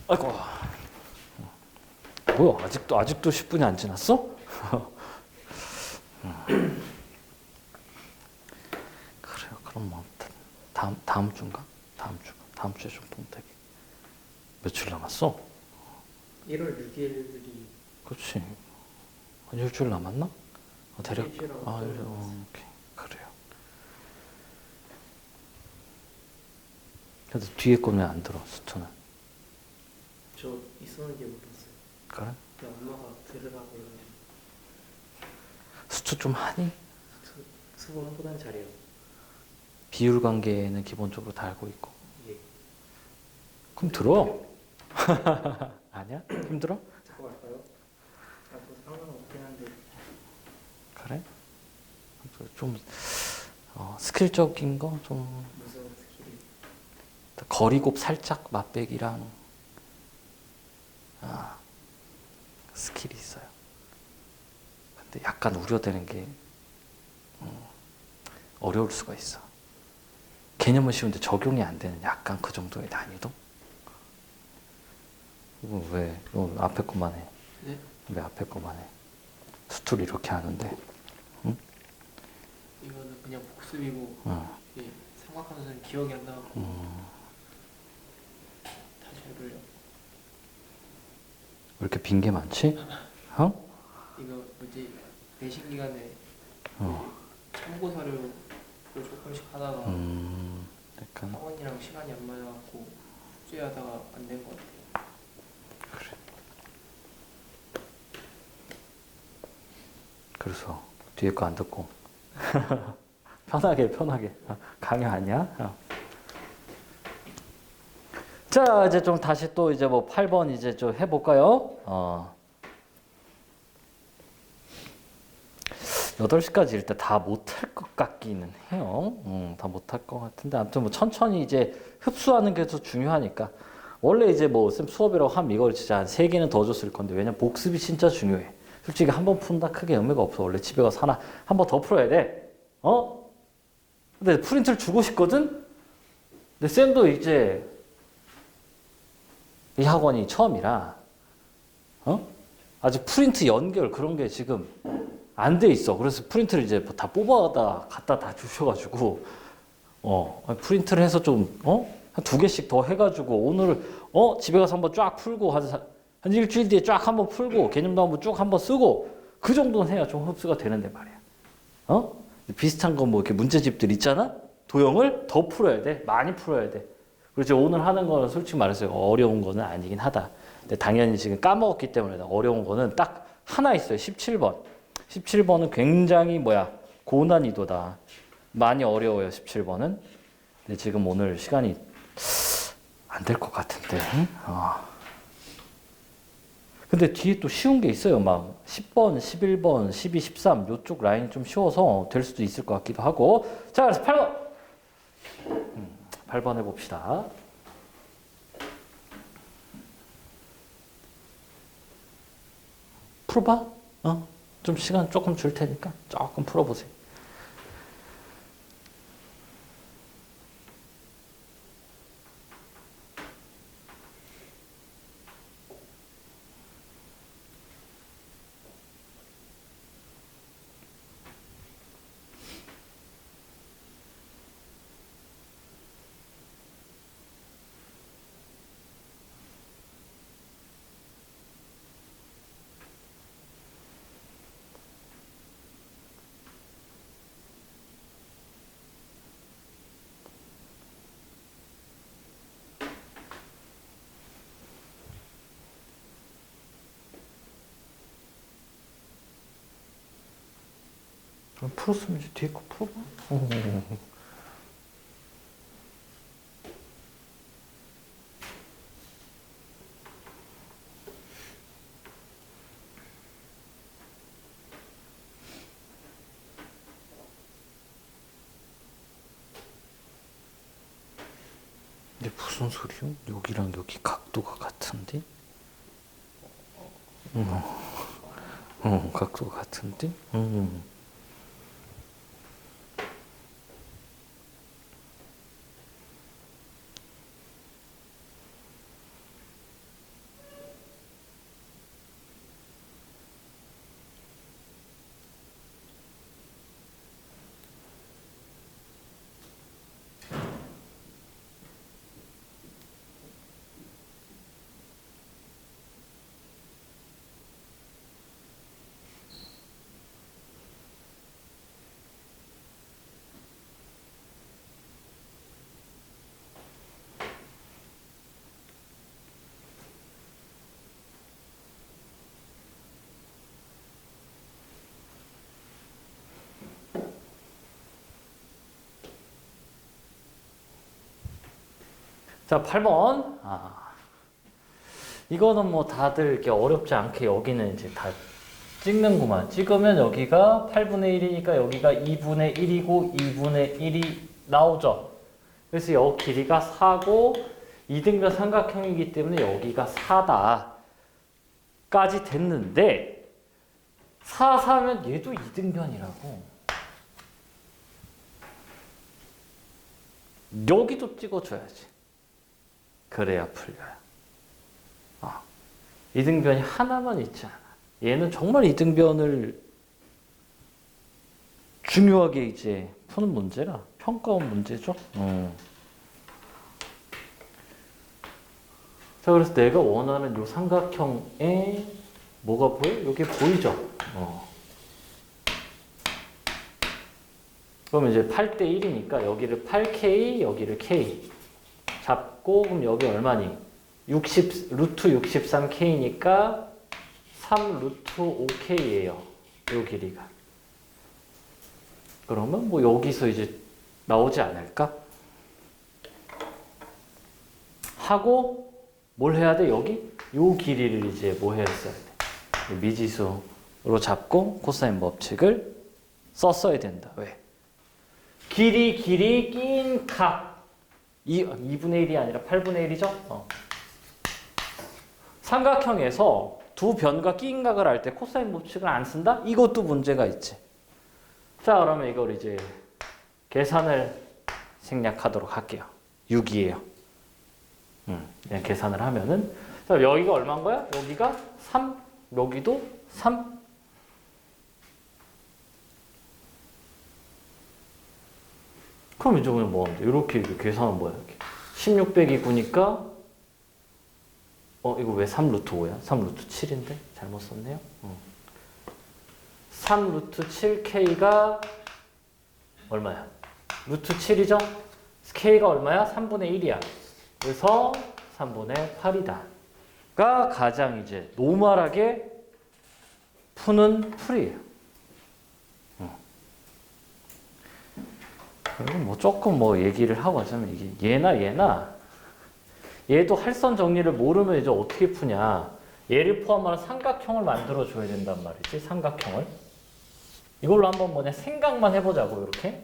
아이고. 뭐야, 아직도 10분이 안 지났어? 그래요. 그럼 뭐 다음 주인가? 다음 주에 좀 보면 되게. 며칠 남았어? 1월 6일이 그렇지. 한 일주일 남았나? 대략. 일주일하고 아, 좀 오케이. 그래요. 그래도 뒤에 거는 안 들어, 수투는. 저 있었는지 몰랐어요. 그래? 그냥 엄마가 들으라고 해가지고 수투 좀 하니? 수능보단 잘해요. 비율 관계는 기본적으로 다 알고 있고. 예. 그럼 들어. 아니야? 힘들어? 듣고 갈까요? 아, 뭐 상관없긴 한데 그래? 좀 스킬적인 거 좀 무슨 스킬이 거리곱 살짝 맛배기랑 스킬이 있어요. 근데 약간 우려되는 게 어려울 수가 있어. 개념은 쉬운데 적용이 안 되는 약간 그 정도의 난이도? 이거 왜? 이거 앞에 것만 해. 네? 왜 앞에 것만 해? 수투를 이렇게 하는데. 응? 이거는 그냥 복습이고 응. 삼각하는 선생님 기억이 안 나고 다시 해볼려. 왜 이렇게 빈 게 많지? 어? 이거 뭐지 내신 기간에 어. 참고 사료를 조금씩 하다가 약간 학원이랑 시간이 안 맞아갖고 숙제하다가 안 된 것 같아요. 그래. 그래서 뒤에 거 안 듣고 편하게 강요 아니야? 자, 이제 좀 다시 또 이제 뭐 8번 이제 좀 해볼까요? 8시까지 일단 다 못할 것 같기는 해요. 다 못할 것 같은데 아무튼 뭐 천천히 이제 흡수하는 게 더 중요하니까. 원래 이제 뭐 쌤 수업이라고 하면 이걸 진짜 한 3개는 더 줬을 건데 왜냐면 복습이 진짜 중요해. 솔직히 한 번 푼다 크게 의미가 없어. 원래 집에 가서 하나 한 번 더 풀어야 돼. 근데 프린트를 주고 싶거든? 근데 쌤도 이제 이 학원이 처음이라 아직 프린트 연결 그런 게 지금 안 돼 있어. 그래서 프린트를 이제 다 뽑아다 갖다 다 주셔가지고 프린트를 해서 좀 한 2개씩 더 해가지고 오늘 집에 가서 한번 쫙 풀고 한 일주일 뒤에 쫙 한번 풀고 개념도 한번 쭉 한번 쓰고 그 정도는 해야 좀 흡수가 되는데 말이야. 비슷한 거 뭐 이렇게 문제집들 있잖아. 도형을 더 풀어야 돼. 많이 풀어야 돼. 그렇죠. 오늘 하는 거는 솔직히 말해서 어려운 거는 아니긴 하다. 근데 당연히 지금 까먹었기 때문에 어려운 거는 딱 하나 있어요. 17번. 17번은 굉장히 고난이도다. 많이 어려워요. 17번은. 근데 지금 오늘 시간이 안 될 것 같은데. 근데 뒤에 또 쉬운 게 있어요. 막 10번, 11번, 12, 13 요쪽 라인이 좀 쉬워서 될 수도 있을 것 같기도 하고. 자, 그래서 8번. 8번 해봅시다. 풀어봐. 좀 시간 조금 줄 테니까 조금 풀어보세요. 그럼 풀었으면 이제 뒤에 거 풀어봐. 근데 무슨 소리요? 여기랑 여기 각도가 같은데? 각도가 같은데? 자, 8번. 이거는 뭐 다들 이렇게 어렵지 않게 여기는 이제 다 찍는구만. 찍으면 여기가 8분의 1이니까 여기가 2분의 1이고 2분의 1이 나오죠. 그래서 여기 길이가 4고 이등변 삼각형이기 때문에 여기가 4다. 까지 됐는데 4, 4면 얘도 이등변이라고. 여기도 찍어줘야지. 그래야 풀려요. 이등변이 하나만 있지 않아. 얘는 정말 이등변을 중요하게 이제 푸는 문제라 평가원 문제죠. 자, 그래서 내가 원하는 이 삼각형에 뭐가 보여? 이게 보이죠? 그러면 이제 8대 1이니까 여기를 8K, 여기를 K 잡고 그럼 여기 얼마니? 60 루트 63K니까 3 루트 5K예요. 요 길이가. 그러면 뭐 여기서 이제 나오지 않을까? 하고 뭘 해야 돼? 여기 요 길이를 이제 뭐 했어야 돼? 미지수로 잡고 코사인 법칙을 썼어야 된다. 왜? 길이 낀 각 2분의 1이 아니라 8분의 1이죠? 삼각형에서 두 변과 낀 각을 할 때 코사인 법칙을 안 쓴다? 이것도 문제가 있지. 자, 그러면 이걸 이제 계산을 생략하도록 할게요. 6이에요. 그냥 계산을 하면은 자, 여기가 얼마인 거야? 여기가 3, 여기도 3. 그럼 이제 그냥 뭐 하면 돼? 이렇게 계산은 뭐야? 이렇게. 16 빼기 9니까 이거 왜 3 루트 5야? 3 루트 7인데? 잘못 썼네요. 3 루트 7K가 얼마야? 루트 7이죠? K가 얼마야? 3분의 1이야. 그래서 3분의 8이다. 가 가장 이제 노멀하게 푸는 풀이에요. 그리고 뭐 조금 뭐 얘기를 하고 하자면 이게 얘나 얘도 할선 정리를 모르면 이제 어떻게 푸냐. 얘를 포함하는 삼각형을 만들어 줘야 된단 말이지. 삼각형을. 이걸로 한번 뭐냐 생각만 해보자고 이렇게.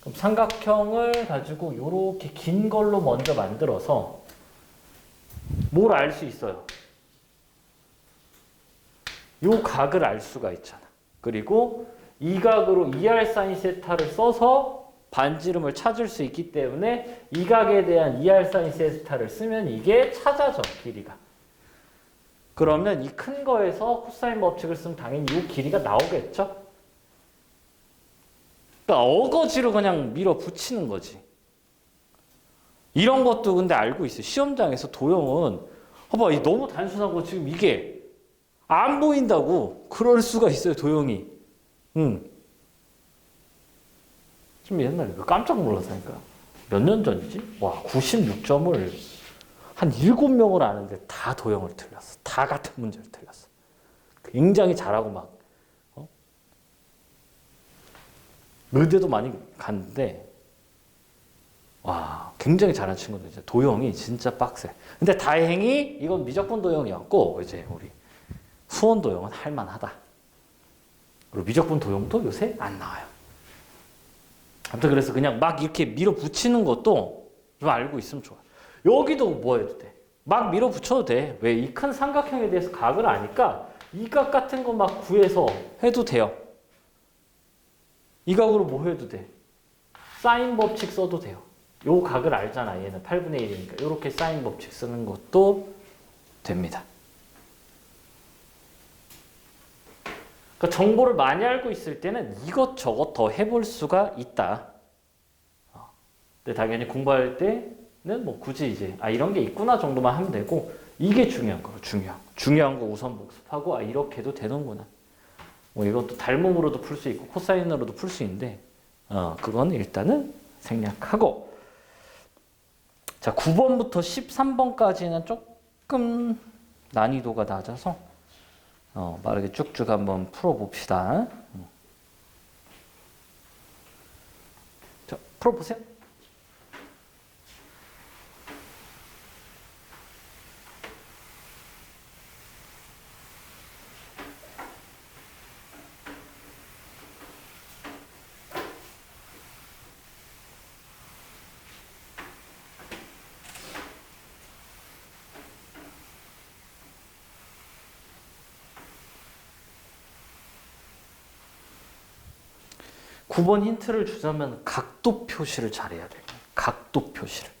그럼 삼각형을 가지고 이렇게 긴 걸로 먼저 만들어서 뭘 알 수 있어요? 요 각을 알 수가 있잖아. 그리고 이 각으로 2R 사인 세타를 써서 반지름을 찾을 수 있기 때문에 이 각에 대한 2R 사인 세타를 쓰면 이게 찾아져, 길이가. 그러면 이 큰 거에서 코사인 법칙을 쓰면 당연히 이 길이가 나오겠죠? 그러니까 어거지로 그냥 밀어붙이는 거지. 이런 것도 근데 알고 있어요. 시험장에서 도형은 봐봐, 이 너무 단순하고 지금 이게 안 보인다고. 그럴 수가 있어요, 도형이. 좀 옛날에 깜짝 놀랐다니까. 몇 년 전이지? 와, 96점을 한 7명을 아는데 다 도형을 틀렸어. 다 같은 문제를 틀렸어. 굉장히 잘하고 막 의대도 많이 갔는데 와, 굉장히 잘하는 친구들 이제 도형이 진짜 빡세. 근데 다행히 이건 미적분 도형이었고 이제 우리 수원 도형은 할만하다. 그리고 미적분 도형도 요새 안 나와요. 아무튼 그래서 그냥 막 이렇게 밀어붙이는 것도 좀 알고 있으면 좋아. 여기도 뭐 해도 돼. 막 밀어붙여도 돼. 왜? 이 큰 삼각형에 대해서 각을 아니까 이 각 같은 거 막 구해서 해도 돼요. 이 각으로 뭐 해도 돼. 사인 법칙 써도 돼요. 요 각을 알잖아. 얘는 8분의 1이니까. 이렇게 사인 법칙 쓰는 것도 됩니다. 그러니까 정보를 많이 알고 있을 때는 이것저것 더 해볼 수가 있다. 근데 당연히 공부할 때는 뭐 굳이 이제 이런 게 있구나 정도만 하면 되고 이게 중요한 거예요. 중요한 거 우선 복습하고 이렇게 해도 되는구나. 뭐 이것도 닮음으로도 풀 수 있고 코사인으로도 풀 수 있는데 그건 일단은 생략하고 자 9번부터 13번까지는 조금 난이도가 낮아서 빠르게 쭉쭉 한번 풀어봅시다. 자 풀어보세요. 구 번 힌트를 주자면 각도 표시를 잘해야 돼요. 각도 표시를.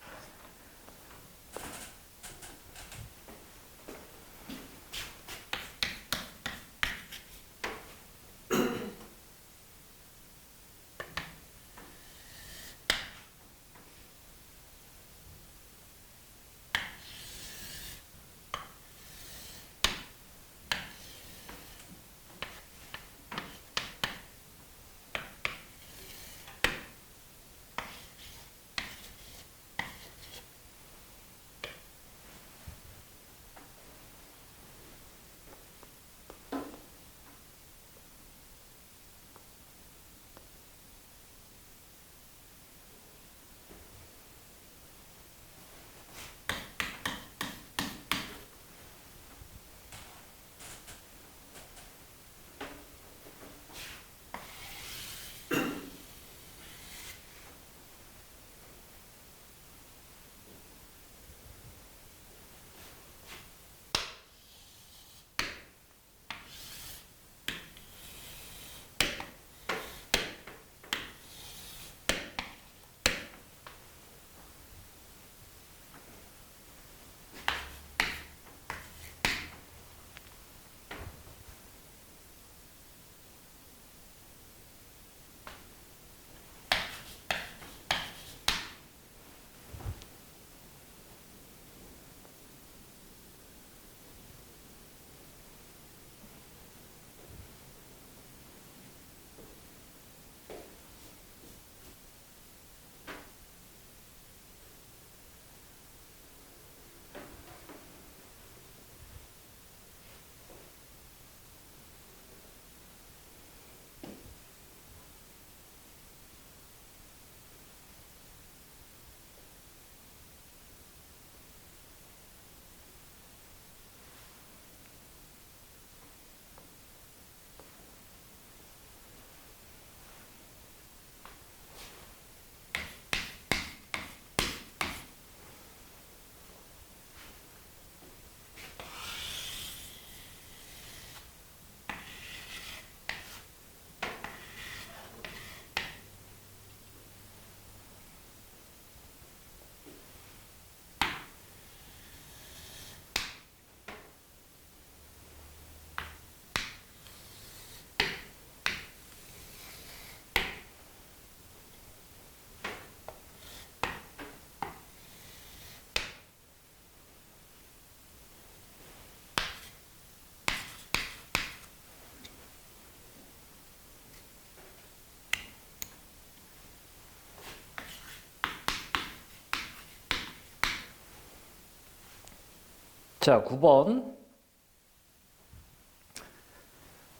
자, 9번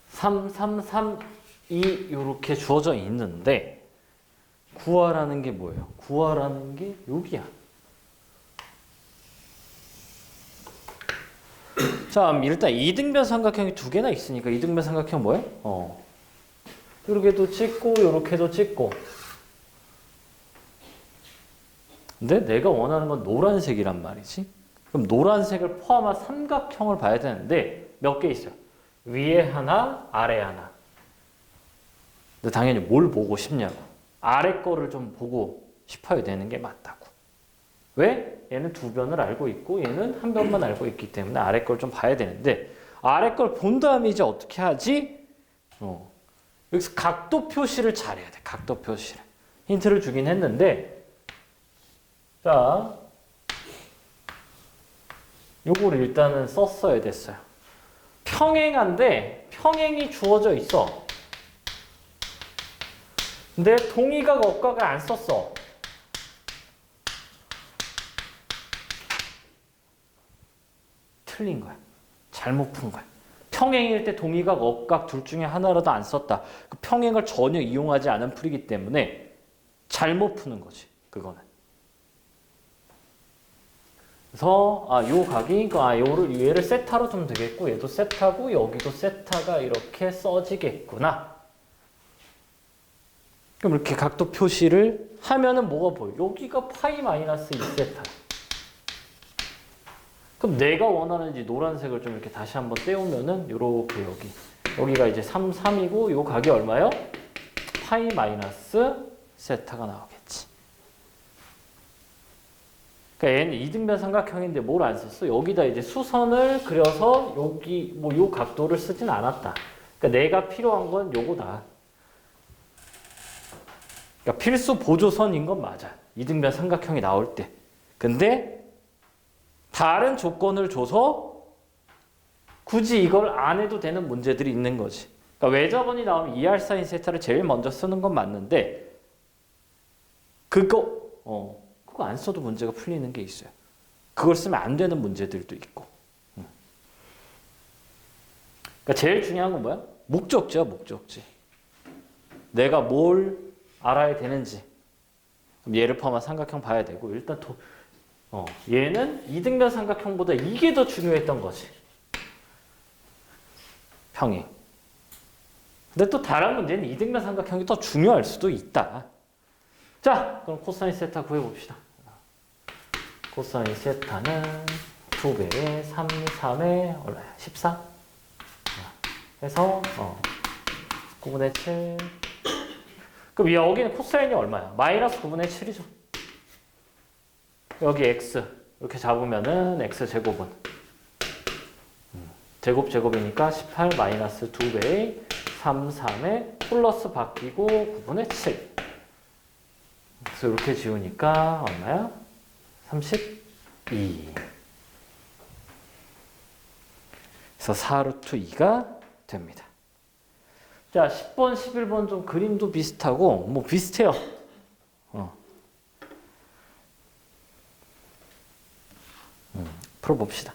3, 3, 3, 2 이렇게 주어져 있는데 구하라는 게 뭐예요? 구하라는 게 여기야. 자, 일단 이등변 삼각형이 두 개나 있으니까 이등변 삼각형 뭐예요? 이렇게도 찍고 이렇게도 찍고 근데 내가 원하는 건 노란색이란 말이지. 그럼 노란색을 포함한 삼각형을 봐야 되는데 몇 개 있어요? 위에 하나, 아래 하나. 근데 당연히 뭘 보고 싶냐고. 아래 거를 좀 보고 싶어야 되는 게 맞다고. 왜? 얘는 두 변을 알고 있고 얘는 한 변만 알고 있기 때문에 아래 걸 좀 봐야 되는데 아래 걸 본 다음에 이제 어떻게 하지? 여기서 각도 표시를 잘해야 돼. 각도 표시를. 힌트를 주긴 했는데 자 요거를 일단은 썼어야 됐어요. 평행한데 평행이 주어져 있어. 근데 동의각 억각을 안 썼어. 틀린 거야. 잘못 푼 거야. 평행일 때 동의각, 억각 둘 중에 하나라도 안 썼다. 그 평행을 전혀 이용하지 않은 풀이기 때문에 잘못 푸는 거지. 그거는. 그래서 요 각이 얘를 세타로 두면 되겠고 얘도 세타고 여기도 세타가 이렇게 써지겠구나. 그럼 이렇게 각도 표시를 하면은 뭐가 보여? 여기가 파이 마이너스 2세타. 그럼 내가 원하는 이 노란색을 좀 이렇게 다시 한번 떼우면은 요렇게 여기가 이제 3, 3이고 요 각이 얼마요? 파이 마이너스 세타가 나오겠지. 그러니까 얘는 이등변 삼각형인데 뭘 안 썼어? 여기다 이제 수선을 그려서 여기 뭐 요 각도를 쓰진 않았다. 그러니까 내가 필요한 건 요거다. 그러니까 필수 보조선인 건 맞아. 이등변 삼각형이 나올 때. 근데 다른 조건을 줘서 굳이 이걸 안 해도 되는 문제들이 있는 거지. 그러니까 외접원이 나오면 2r 사인 세타를 제일 먼저 쓰는 건 맞는데 그거 안 써도 문제가 풀리는 게 있어요. 그걸 쓰면 안 되는 문제들도 있고. 그러니까 제일 중요한 건 뭐야? 목적지야, 목적지. 내가 뭘 알아야 되는지. 그럼 얘를 포함한 삼각형 봐야 되고 일단 얘는 이등변 삼각형보다 이게 더 중요했던 거지. 평행. 근데 또 다른 문제는 이등변 삼각형이 더 중요할 수도 있다. 자, 그럼 코사인 세타 구해봅시다. 코사인 세타는 2배에 3, 3에 얼마야? 14? 해서 9분의 7. 그럼 여기는 코사인이 얼마야? 마이너스 9분의 7이죠. 여기 x 이렇게 잡으면은 x 제곱은 제곱이니까 18 마이너스 2배의 3, 3에 플러스 바뀌고 9분의 7. 그래서 이렇게 지우니까 얼마야? 32. 그래서 4루트 2가 됩니다. 자, 10번, 11번 좀 그림도 비슷하고 뭐 비슷해요. 풀어봅시다.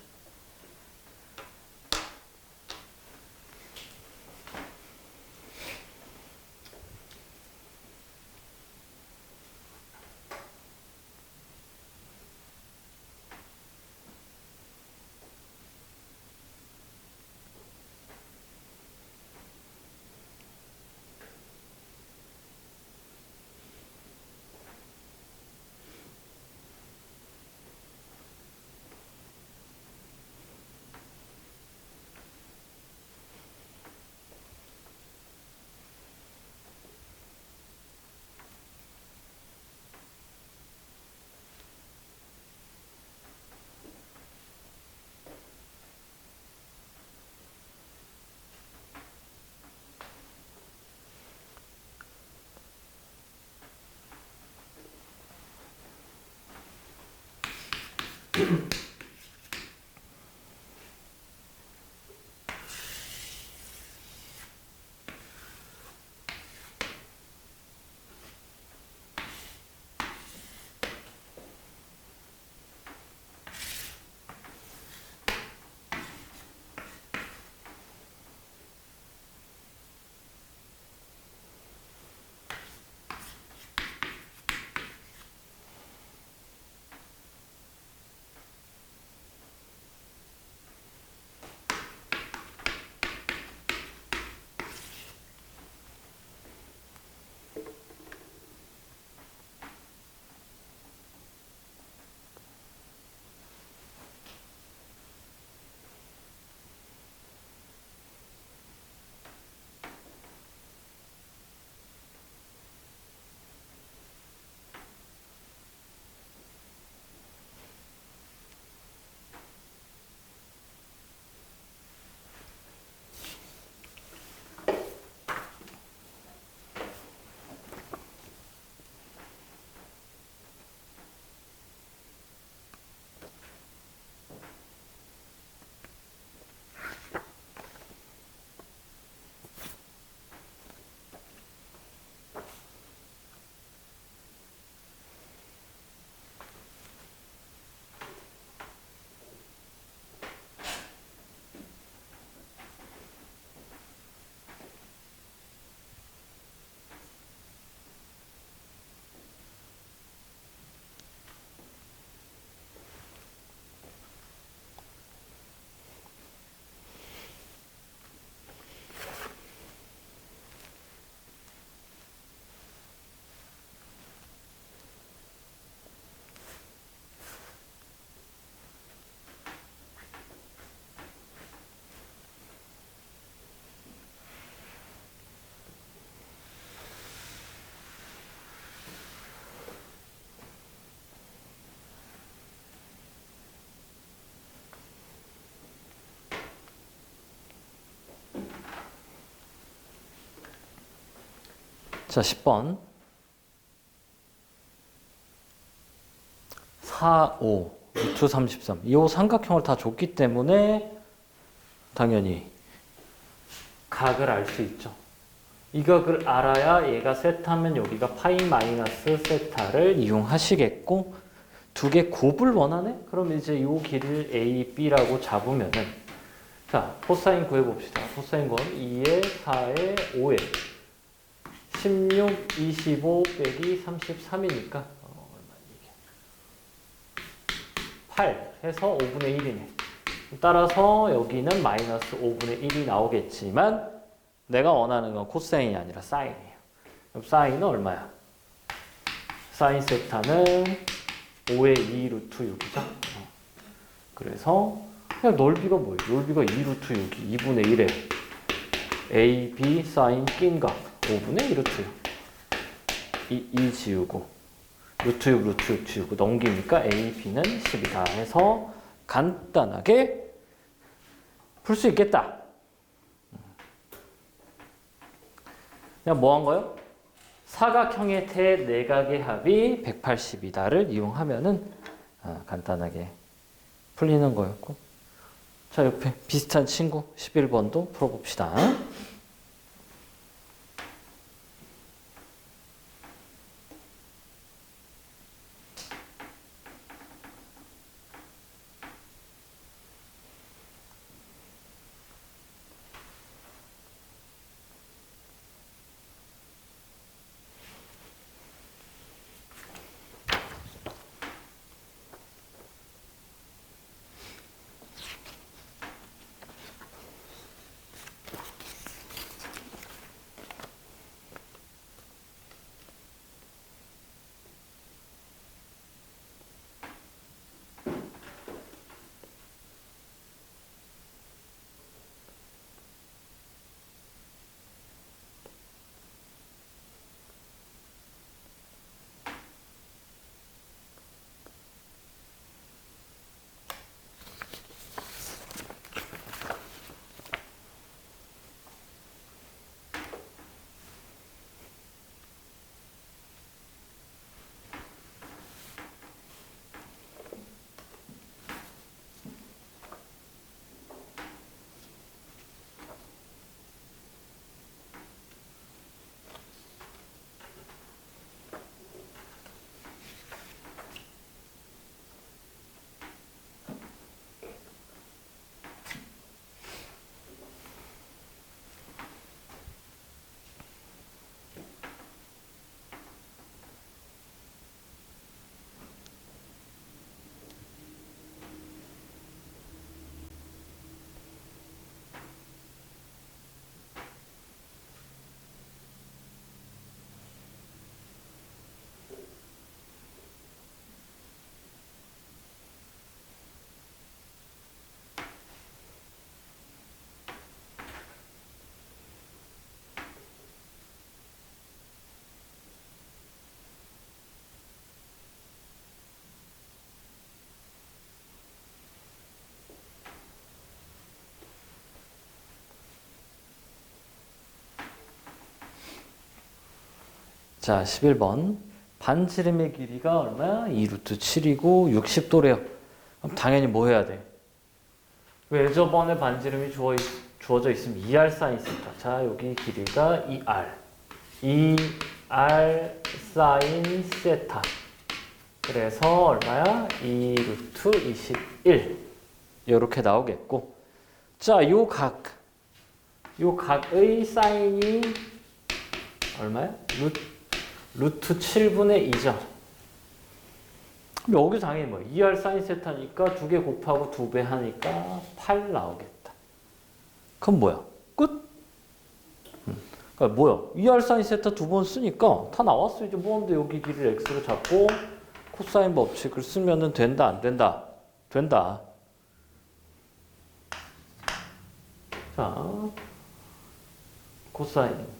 자, 10번. 4, 5, 루트 33. 이 삼각형을 다 줬기 때문에 당연히 각을 알 수 있죠. 이 각을 알아야 얘가 세타면 여기가 파이 마이너스 세타를 이용하시겠고, 두 개 곱을 원하네? 그럼 이제 이 길이를 A, B라고 잡으면은, 자, 코사인 구해봅시다. 코사인 건 2에 4에 5에 16, 25 빼기 33이니까 얼마니 이게? 8 해서 5분의 1이네. 따라서 여기는 마이너스 5분의 1이 나오겠지만 내가 원하는 건 코사인이 아니라 사인이에요. 그럼 사인은 얼마야? 사인 세타는 5의 2 루트 6이죠. 그래서 그냥 넓이가 뭐예요? 넓이가 2 루트 6이 2분의 1에 A, B 사인 낀각 5분의 1 루트 6. 2 지우고 루트 6 루트 6 지우고 넘기니까 A, B는 10이다 해서 간단하게 풀 수 있겠다. 그냥 뭐 한 거요? 사각형의 대내각의 합이 180이다를 이용하면은 간단하게 풀리는 거였고, 자, 옆에 비슷한 친구 11번도 풀어봅시다. 자, 11번. 반지름의 길이가 얼마야? 2루트 7이고 60도래요. 그럼 당연히 뭐 해야 돼? 왜 저번에 반지름이 주어져 있으면 2r 사인 세타. 자, 여기 길이가 2r. 2r 사인 세타. 그래서 얼마야? 2루트 21. 이렇게 나오겠고. 자, 요 각의 사인이 얼마야? 루트 7분의 2죠. 그럼 여기 당연히 뭐 2r 사인 세타니까 2개 곱하고 2배 하니까 8 나오겠다. 그럼 뭐야? 끝? 그러니까 뭐야? 2r 사인 세타 2번 쓰니까 다 나왔어. 이제 뭐하는데 여기 길이를 x로 잡고 코사인 법칙을 쓰면은 된다, 안 된다? 된다. 자, 코사인은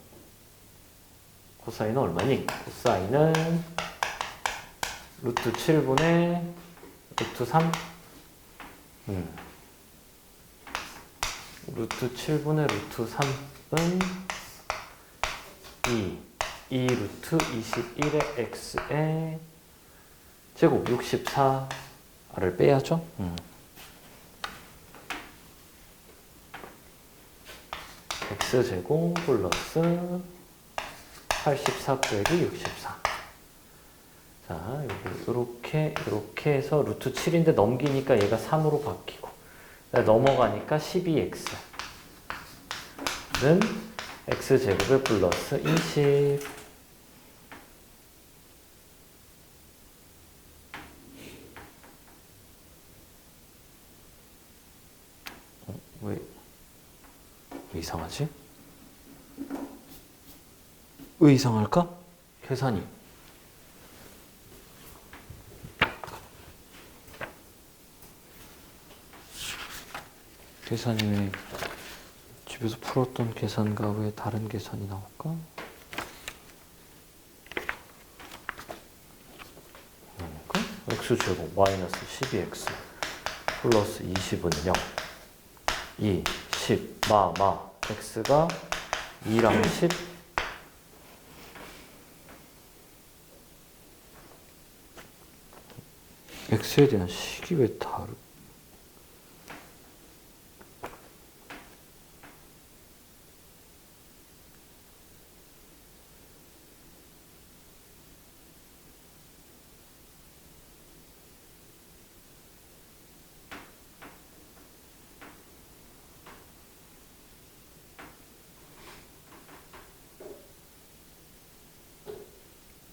얼마니? 코사인은 루트 7분의 루트 3 루트 7분의 루트 3은 2 2 루트 21의 x의 제곱 64를 빼야죠. x제곱 플러스 84 빼기 64. 자, 요렇게 해서 루트 7인데 넘기니까 얘가 3으로 바뀌고 넘어가니까 12x는 x제곱에 플러스 20. 왜 이상하지? 왜 이상할까? 계산이. 계산이 왜 집에서 풀었던 계산과 왜 다른 계산이 나올까? x제곱 마이너스 12x 플러스 20은 0. 2, 10, x가 2랑 10. x에 대한 식이 왜 다르?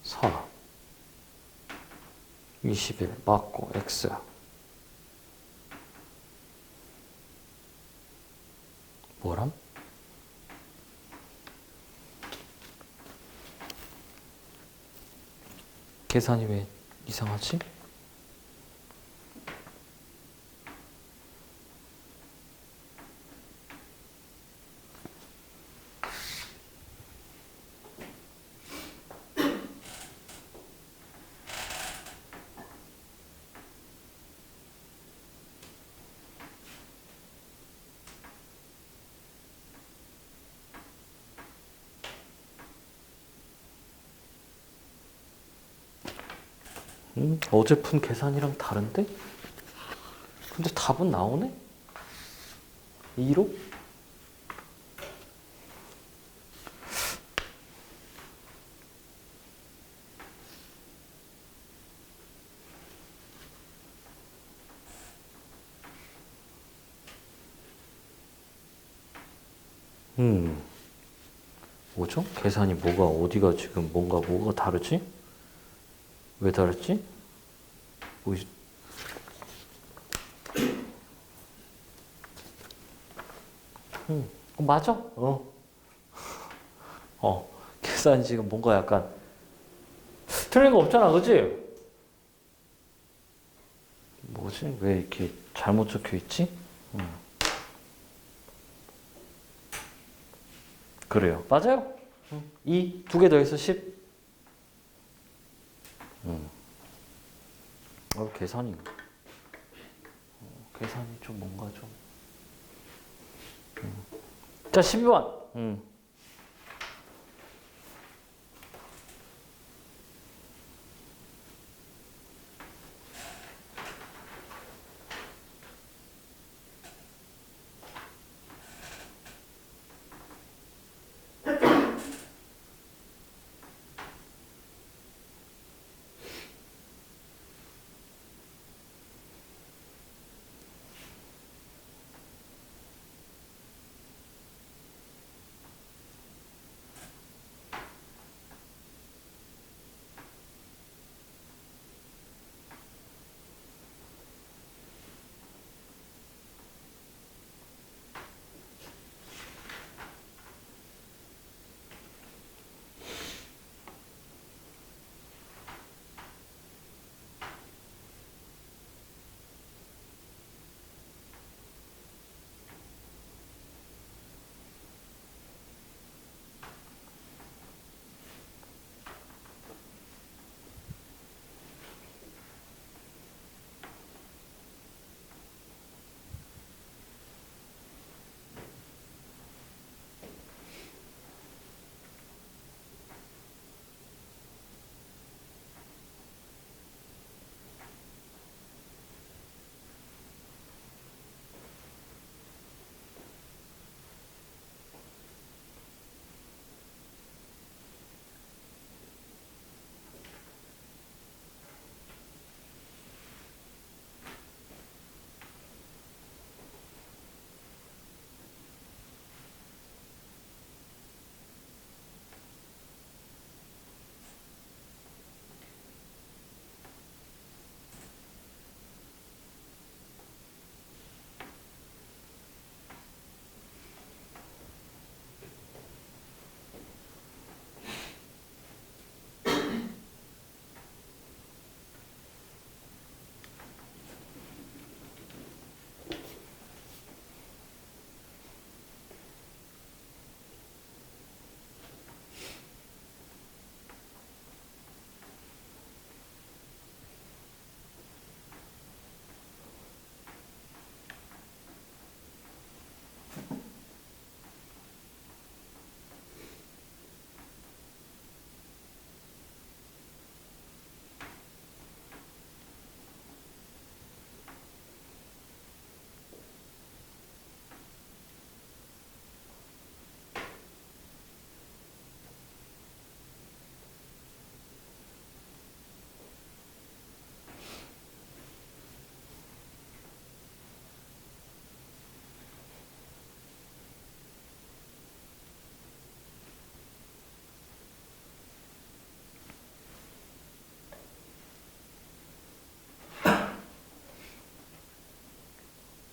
사 21 맞고 x 뭐람? 계산이 왜 이상하지? 어제 푼 계산이랑 다른데? 근데 답은 나오네? 2로? 뭐죠? 계산이 뭐가 어디가 지금 뭐가 다르지? 왜 다르지? 뭐 맞아. 계산이 지금 뭔가 약간 틀린 거 없잖아, 그지? 뭐지? 왜 이렇게 잘못 적혀 있지? 그래요. 맞아요. 2, 2개 더해서 10. 계산이 좀 뭔가 좀. 자, 12번.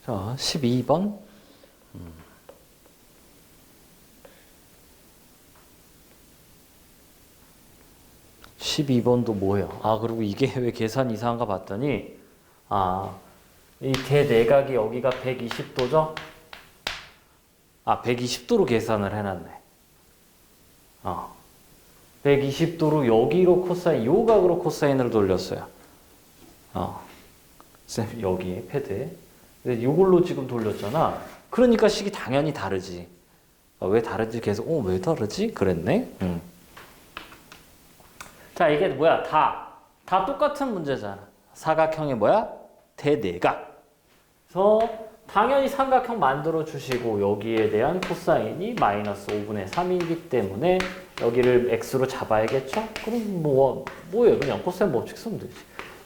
자, 12번. 12번도 뭐예요? 아, 그리고 이게 왜 계산 이상한가 봤더니, 이 대내각이 여기가 120도죠? 120도로 계산을 해놨네. 120도로 여기로 코사인, 요 각으로 코사인으로 돌렸어요. 쌤, 여기에 패드에. 근데 요걸로 지금 돌렸잖아. 그러니까 식이 당연히 다르지. 왜 다르지? 계속, 왜 다르지? 그랬네. 자, 이게 뭐야? 다 똑같은 문제잖아. 사각형이 뭐야? 대내각. 그래서 당연히 삼각형 만들어 주시고 여기에 대한 코사인이 마이너스 5분의 3이기 때문에 여기를 x로 잡아야겠죠? 그럼 뭐예요? 그냥 코사인 법칙 쓰면 되지.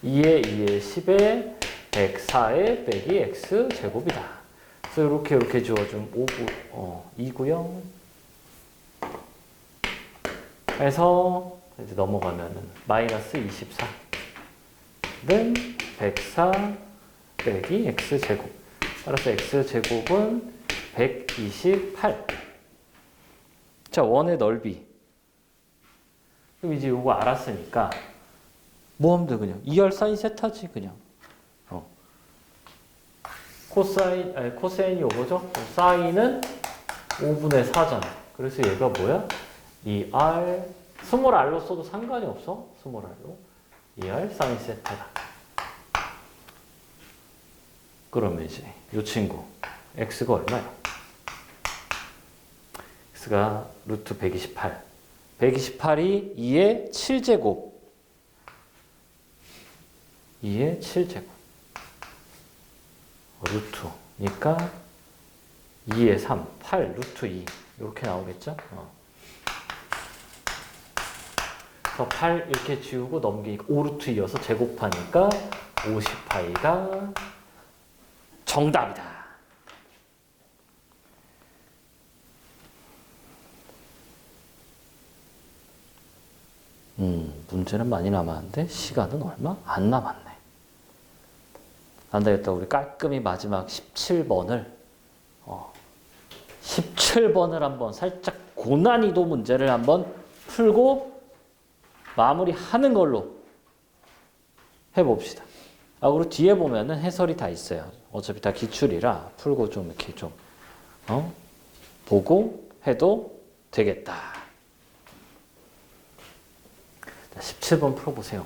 2에 2에 10에 104에 빼기 x 제곱이다. 그래서 이렇게 지워주면 2고요. 그래서 이제 넘어가면은 마이너스 24는 104 빼기 x 제곱. 따라서 x 제곱은 128. 자, 원의 넓이. 그럼 이제 이거 알았으니까 뭐 하면 돼? 그냥 2r 사인 세타지 그냥. 코사인이 요거죠? 사인은 5분의 4잖아. 그래서 얘가 뭐야? 2r 스몰 r로 써도 상관이 없어. 스몰 r로 2r 사인 세타다. 그러면 이제 이 친구 x가 얼마야? x가 루트 128. 128이 2의 7제곱. 2의 7제곱. 루트니까 2의 3, 8, 루트 2. 이렇게 나오겠죠? 그래서 8 이렇게 지우고 넘기니까 5루트 2여서 제곱하니까 50파이가 정답이다. 문제는 많이 남았는데 시간은 얼마? 안 남았네. 안 되겠다. 우리 깔끔히 마지막 17번을 17번을 한번 살짝 고난이도 문제를 한번 풀고 마무리하는 걸로 해봅시다. 그리고 뒤에 보면은 해설이 다 있어요. 어차피 다 기출이라 풀고 좀 이렇게 좀 보고 해도 되겠다. 자, 17번 풀어보세요.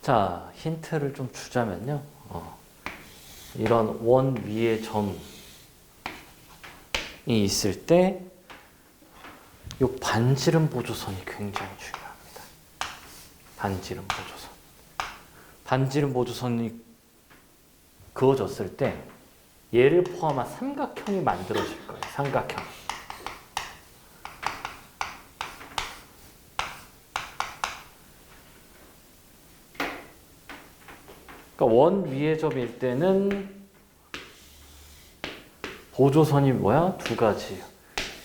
자, 힌트를 좀 주자면요. 이런 원 위에 점이 있을 때 이 반지름 보조선이 굉장히 중요합니다. 반지름 보조선. 반지름 보조선이 그어졌을 때 얘를 포함한 삼각형이 만들어질 거예요. 삼각형. 그러니까 원 위의 점일 때는 보조선이 뭐야? 두 가지예요.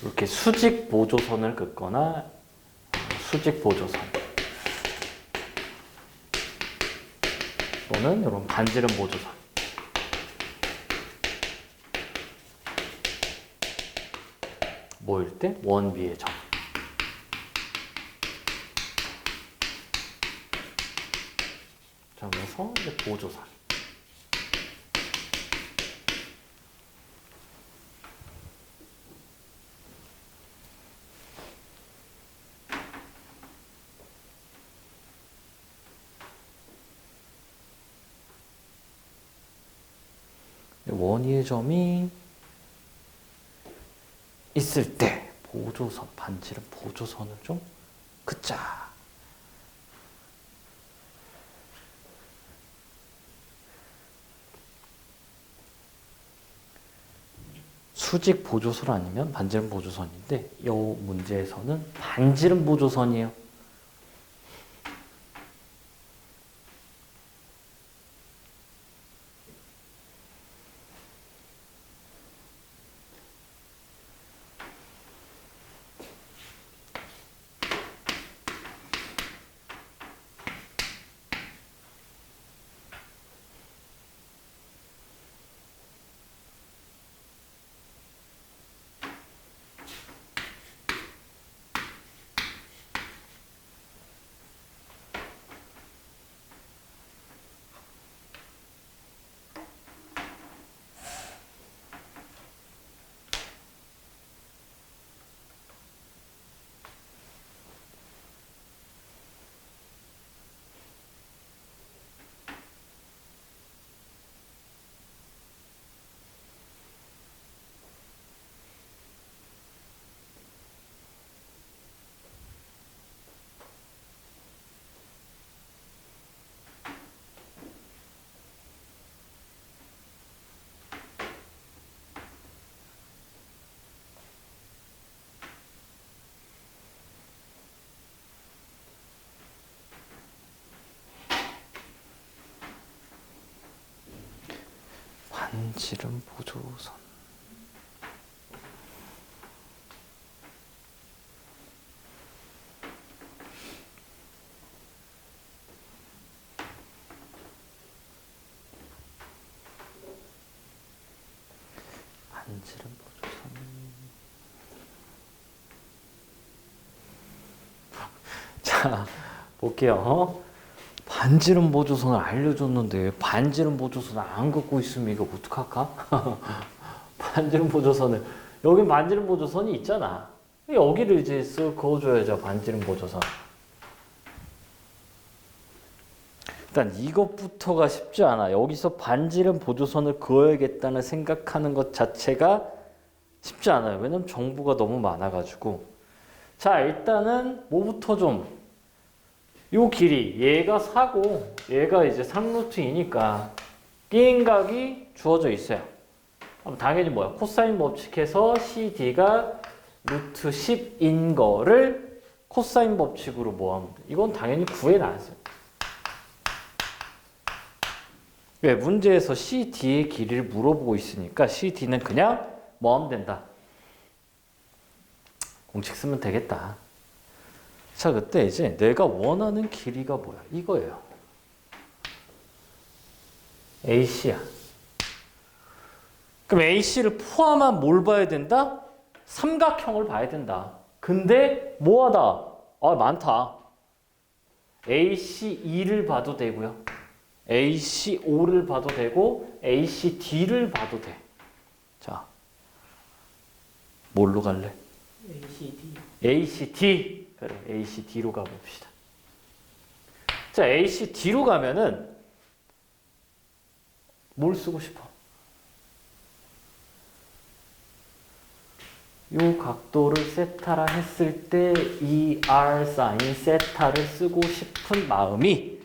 이렇게 수직 보조선을 긋거나 수직 보조선 또는 이런 반지름 보조선. 뭐일 때? 원 위의 점. 점에서 이제 보조선. 원위의 점이 있을 때 보조선, 반지름 보조선을 좀 긋자. 수직 보조선 아니면 반지름 보조선인데 이 문제에서는 반지름 보조선이에요. 반지름 보조선. 반지름 보조선. 자, 볼게요. 반지름 보조선을 알려줬는데 반지름 보조선을 안 긋고 있으면 이거 어떡할까? 반지름 보조선을 여기 반지름 보조선이 있잖아. 여기를 이제 쓱 그어줘야죠. 반지름 보조선. 일단 이것부터가 쉽지 않아. 여기서 반지름 보조선을 그어야겠다는 생각하는 것 자체가 쉽지 않아요. 왜냐면 정보가 너무 많아가지고. 자, 일단은 뭐부터 좀 요 길이 얘가 4고 얘가 이제 3루트이니까 띵각이 주어져 있어요. 그럼 당연히 뭐야? 코사인 법칙해서 CD가 루트 10인 거를 코사인 법칙으로 뭐하면 돼? 이건 당연히 구해놨어요. 왜? 문제에서 CD의 길이를 물어보고 있으니까 CD는 그냥 뭐하면 된다? 공식 쓰면 되겠다. 자, 그때 이제 내가 원하는 길이가 뭐야? 이거예요. AC야. 그럼 AC를 포함한 뭘 봐야 된다? 삼각형을 봐야 된다. 근데 뭐하다? 아, 많다. AC2를 봐도 되고요. AC5를 봐도 되고 ACD를 봐도 돼. 자, 뭘로 갈래? ACD. ACD. 그래, ACD로 가봅시다. 자, ACD로 가면은 뭘 쓰고 싶어? 요 각도를 세타라 했을 때 이 R 사인 세타를 쓰고 싶은 마음이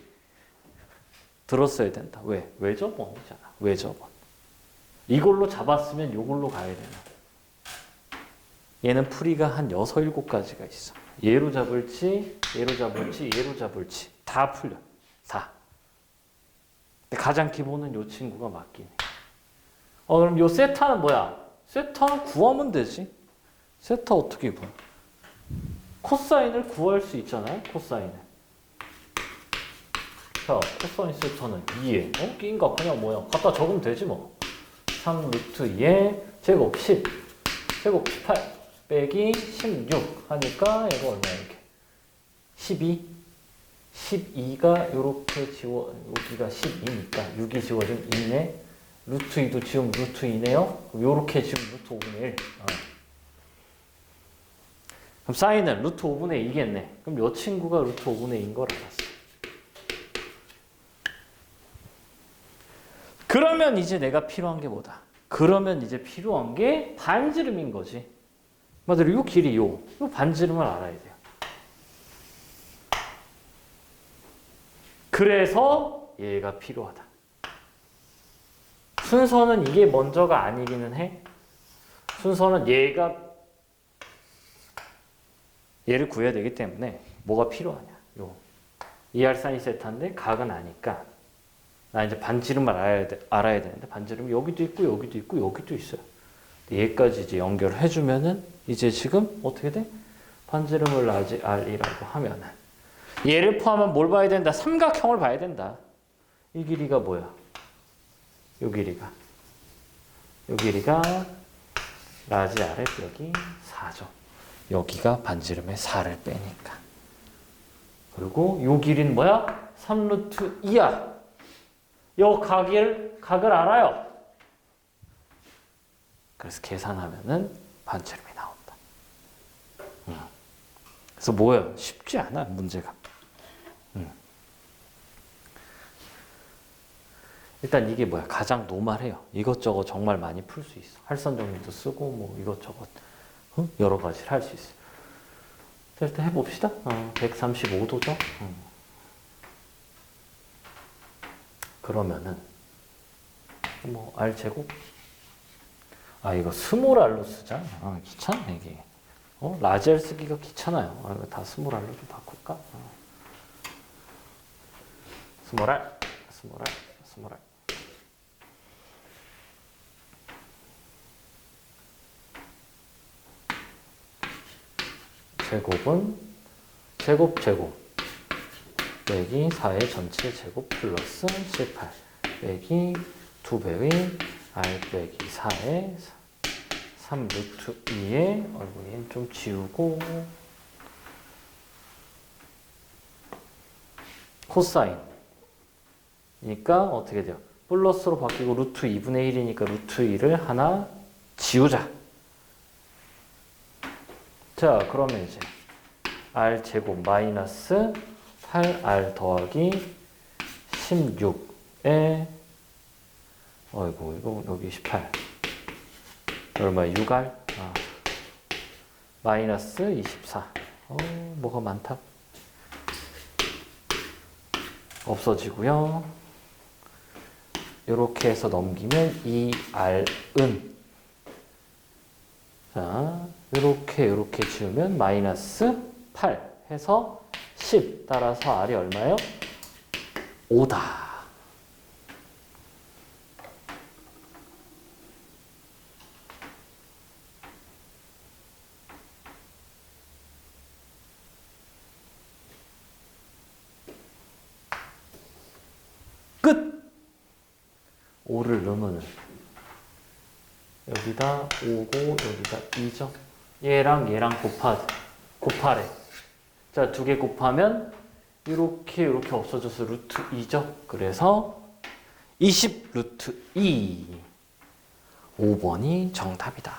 들었어야 된다. 왜? 외접원이잖아. 외접원. 이걸로 잡았으면 이걸로 가야 되나. 얘는 풀이가 한 6, 7가지가 있어. 얘로 잡을지, 얘로 잡을지, 얘로 잡을지 다 풀려. 다. 근데 가장 기본은 요 친구가 맞긴 해. 그럼 요 세타는 뭐야? 세타는 구하면 되지. 세타 어떻게 구해? 코사인을 구할 수 있잖아요. 코사인을. 자, 코사인 세타는 2에 끼인가 그냥 뭐야? 갖다 적으면 되지 뭐. 3 루트 2에 제곱 10 제곱 18 빼기 16 하니까 이거 얼마야 이렇게? 12 12가 요렇게 지워 여기가 12니까 6이 지워지면 2네. 루트 2도 지우면 루트 2네요. 요렇게 지우면 루트 5분의 1. 그럼 사인은 루트 5분의 2겠네. 그럼 요 친구가 루트 5분의 2인 걸 알았어. 그러면 이제 내가 필요한 게 뭐다? 그러면 이제 필요한 게 반지름인 거지. 맞아요. 요 길이 요 반지름을 알아야 돼요. 그래서 얘가 필요하다. 순서는 이게 먼저가 아니기는 해. 순서는 얘를 구해야 되기 때문에 뭐가 필요하냐. 요 2R 사인 세타인데 각은 아니까 나 이제 반지름을 알아야 되는데 반지름이 여기도 있고 여기도 있고 여기도 있어요. 얘까지 이제 연결을 해주면은 이제 지금 어떻게 돼? 반지름을 R이라고 하면은 얘를 포함하면 뭘 봐야 된다? 삼각형을 봐야 된다. 이 길이가 뭐야? 요 길이가 라지 R의 여기 4죠. 여기가 반지름의 4를 빼니까. 그리고 요 길이는 뭐야? 3루트 2야. 요 각을 알아요. 그래서 계산하면은 반지름이 나온다. 그래서 뭐예요? 쉽지 않아 문제가. 일단 이게 뭐야? 가장 노멀해요. 이것저것 정말 많이 풀 수 있어. 할선 정리도 쓰고 뭐 이것저것 여러 가지를 할 수 있어. 자, 일단 해봅시다. 135도죠. 그러면은 뭐 R 제곱? 이거 스몰 R로 쓰자. 귀찮네 이게. 라지 R 쓰기가 귀찮아요. 이거 다 스몰 R로 좀 바꿀까? 스몰 R. 제곱은 제곱 빼기 4의 전체 제곱 플러스 18 빼기 2배의 R 빼기 4의 3 루트 2의 얼굴인 좀 지우고 코사인 이니까 어떻게 돼요? 플러스로 바뀌고 루트 2분의 1이니까 루트 2를 하나 지우자. 자, 그러면 이제 R 제곱 마이너스 8R 더하기 16에 이거 여기 18 얼마야? 6R? 마이너스 24 뭐가 많다. 없어지고요. 이렇게 해서 넘기면 2R은 자, 이렇게 지우면 마이너스 8 해서 10 따라서 R이 얼마예요? 5다. 끝! 5를 넣으면 여기다 5고 여기다 2죠. 얘랑 곱하래. 자, 두 개 곱하면 이렇게 없어져서 루트 2죠. 그래서 20 루트 2. 5번이 정답이다.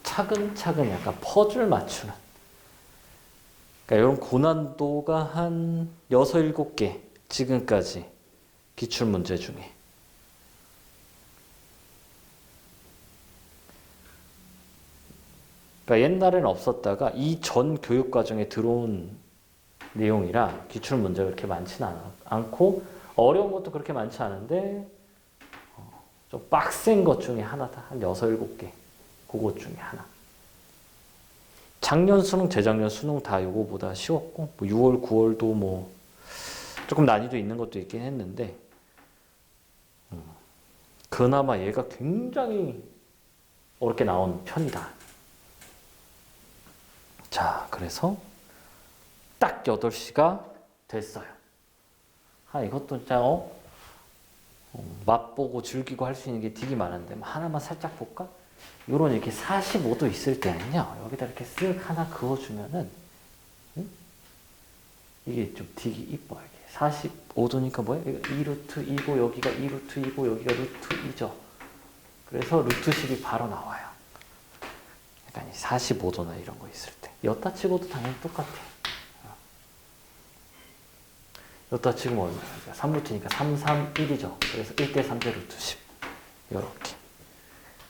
차근차근 약간 퍼즐 맞추는. 그러니까 이런 고난도가 한 6, 7개 지금까지 기출문제 중에 그러니까 옛날에는 없었다가 이 전 교육 과정에 들어온 내용이라 기출 문제가 그렇게 많지는 않고 어려운 것도 그렇게 많지 않은데 좀 빡센 것 중에 하나다. 한 6, 7개. 그것 중에 하나. 작년 수능, 재작년 수능 다 요거보다 쉬웠고 뭐 6월, 9월도 뭐 조금 난이도 있는 것도 있긴 했는데 그나마 얘가 굉장히 어렵게 나온 편이다. 자, 그래서 딱 8시가 됐어요. 이것도 진짜 맛보고 즐기고 할 수 있는 게 되게 많은데 뭐 하나만 살짝 볼까? 요런 이렇게 45도 있을 때는요. 여기다 이렇게 쓱 하나 그어주면은 이게 좀 되게 이뻐요. 45도니까 뭐야? 2루트 2고 여기가 2루트 2고 여기가 루트 2죠. 그래서 루트 10이 바로 나와요. 약간 45도나 이런 거 있을 때. 여따 치고도 당연히 똑같아. 여따 치고 뭐 얼마야? 3루트니까 3, 3, 1이죠. 그래서 1대 3대 루트 10. 요렇게.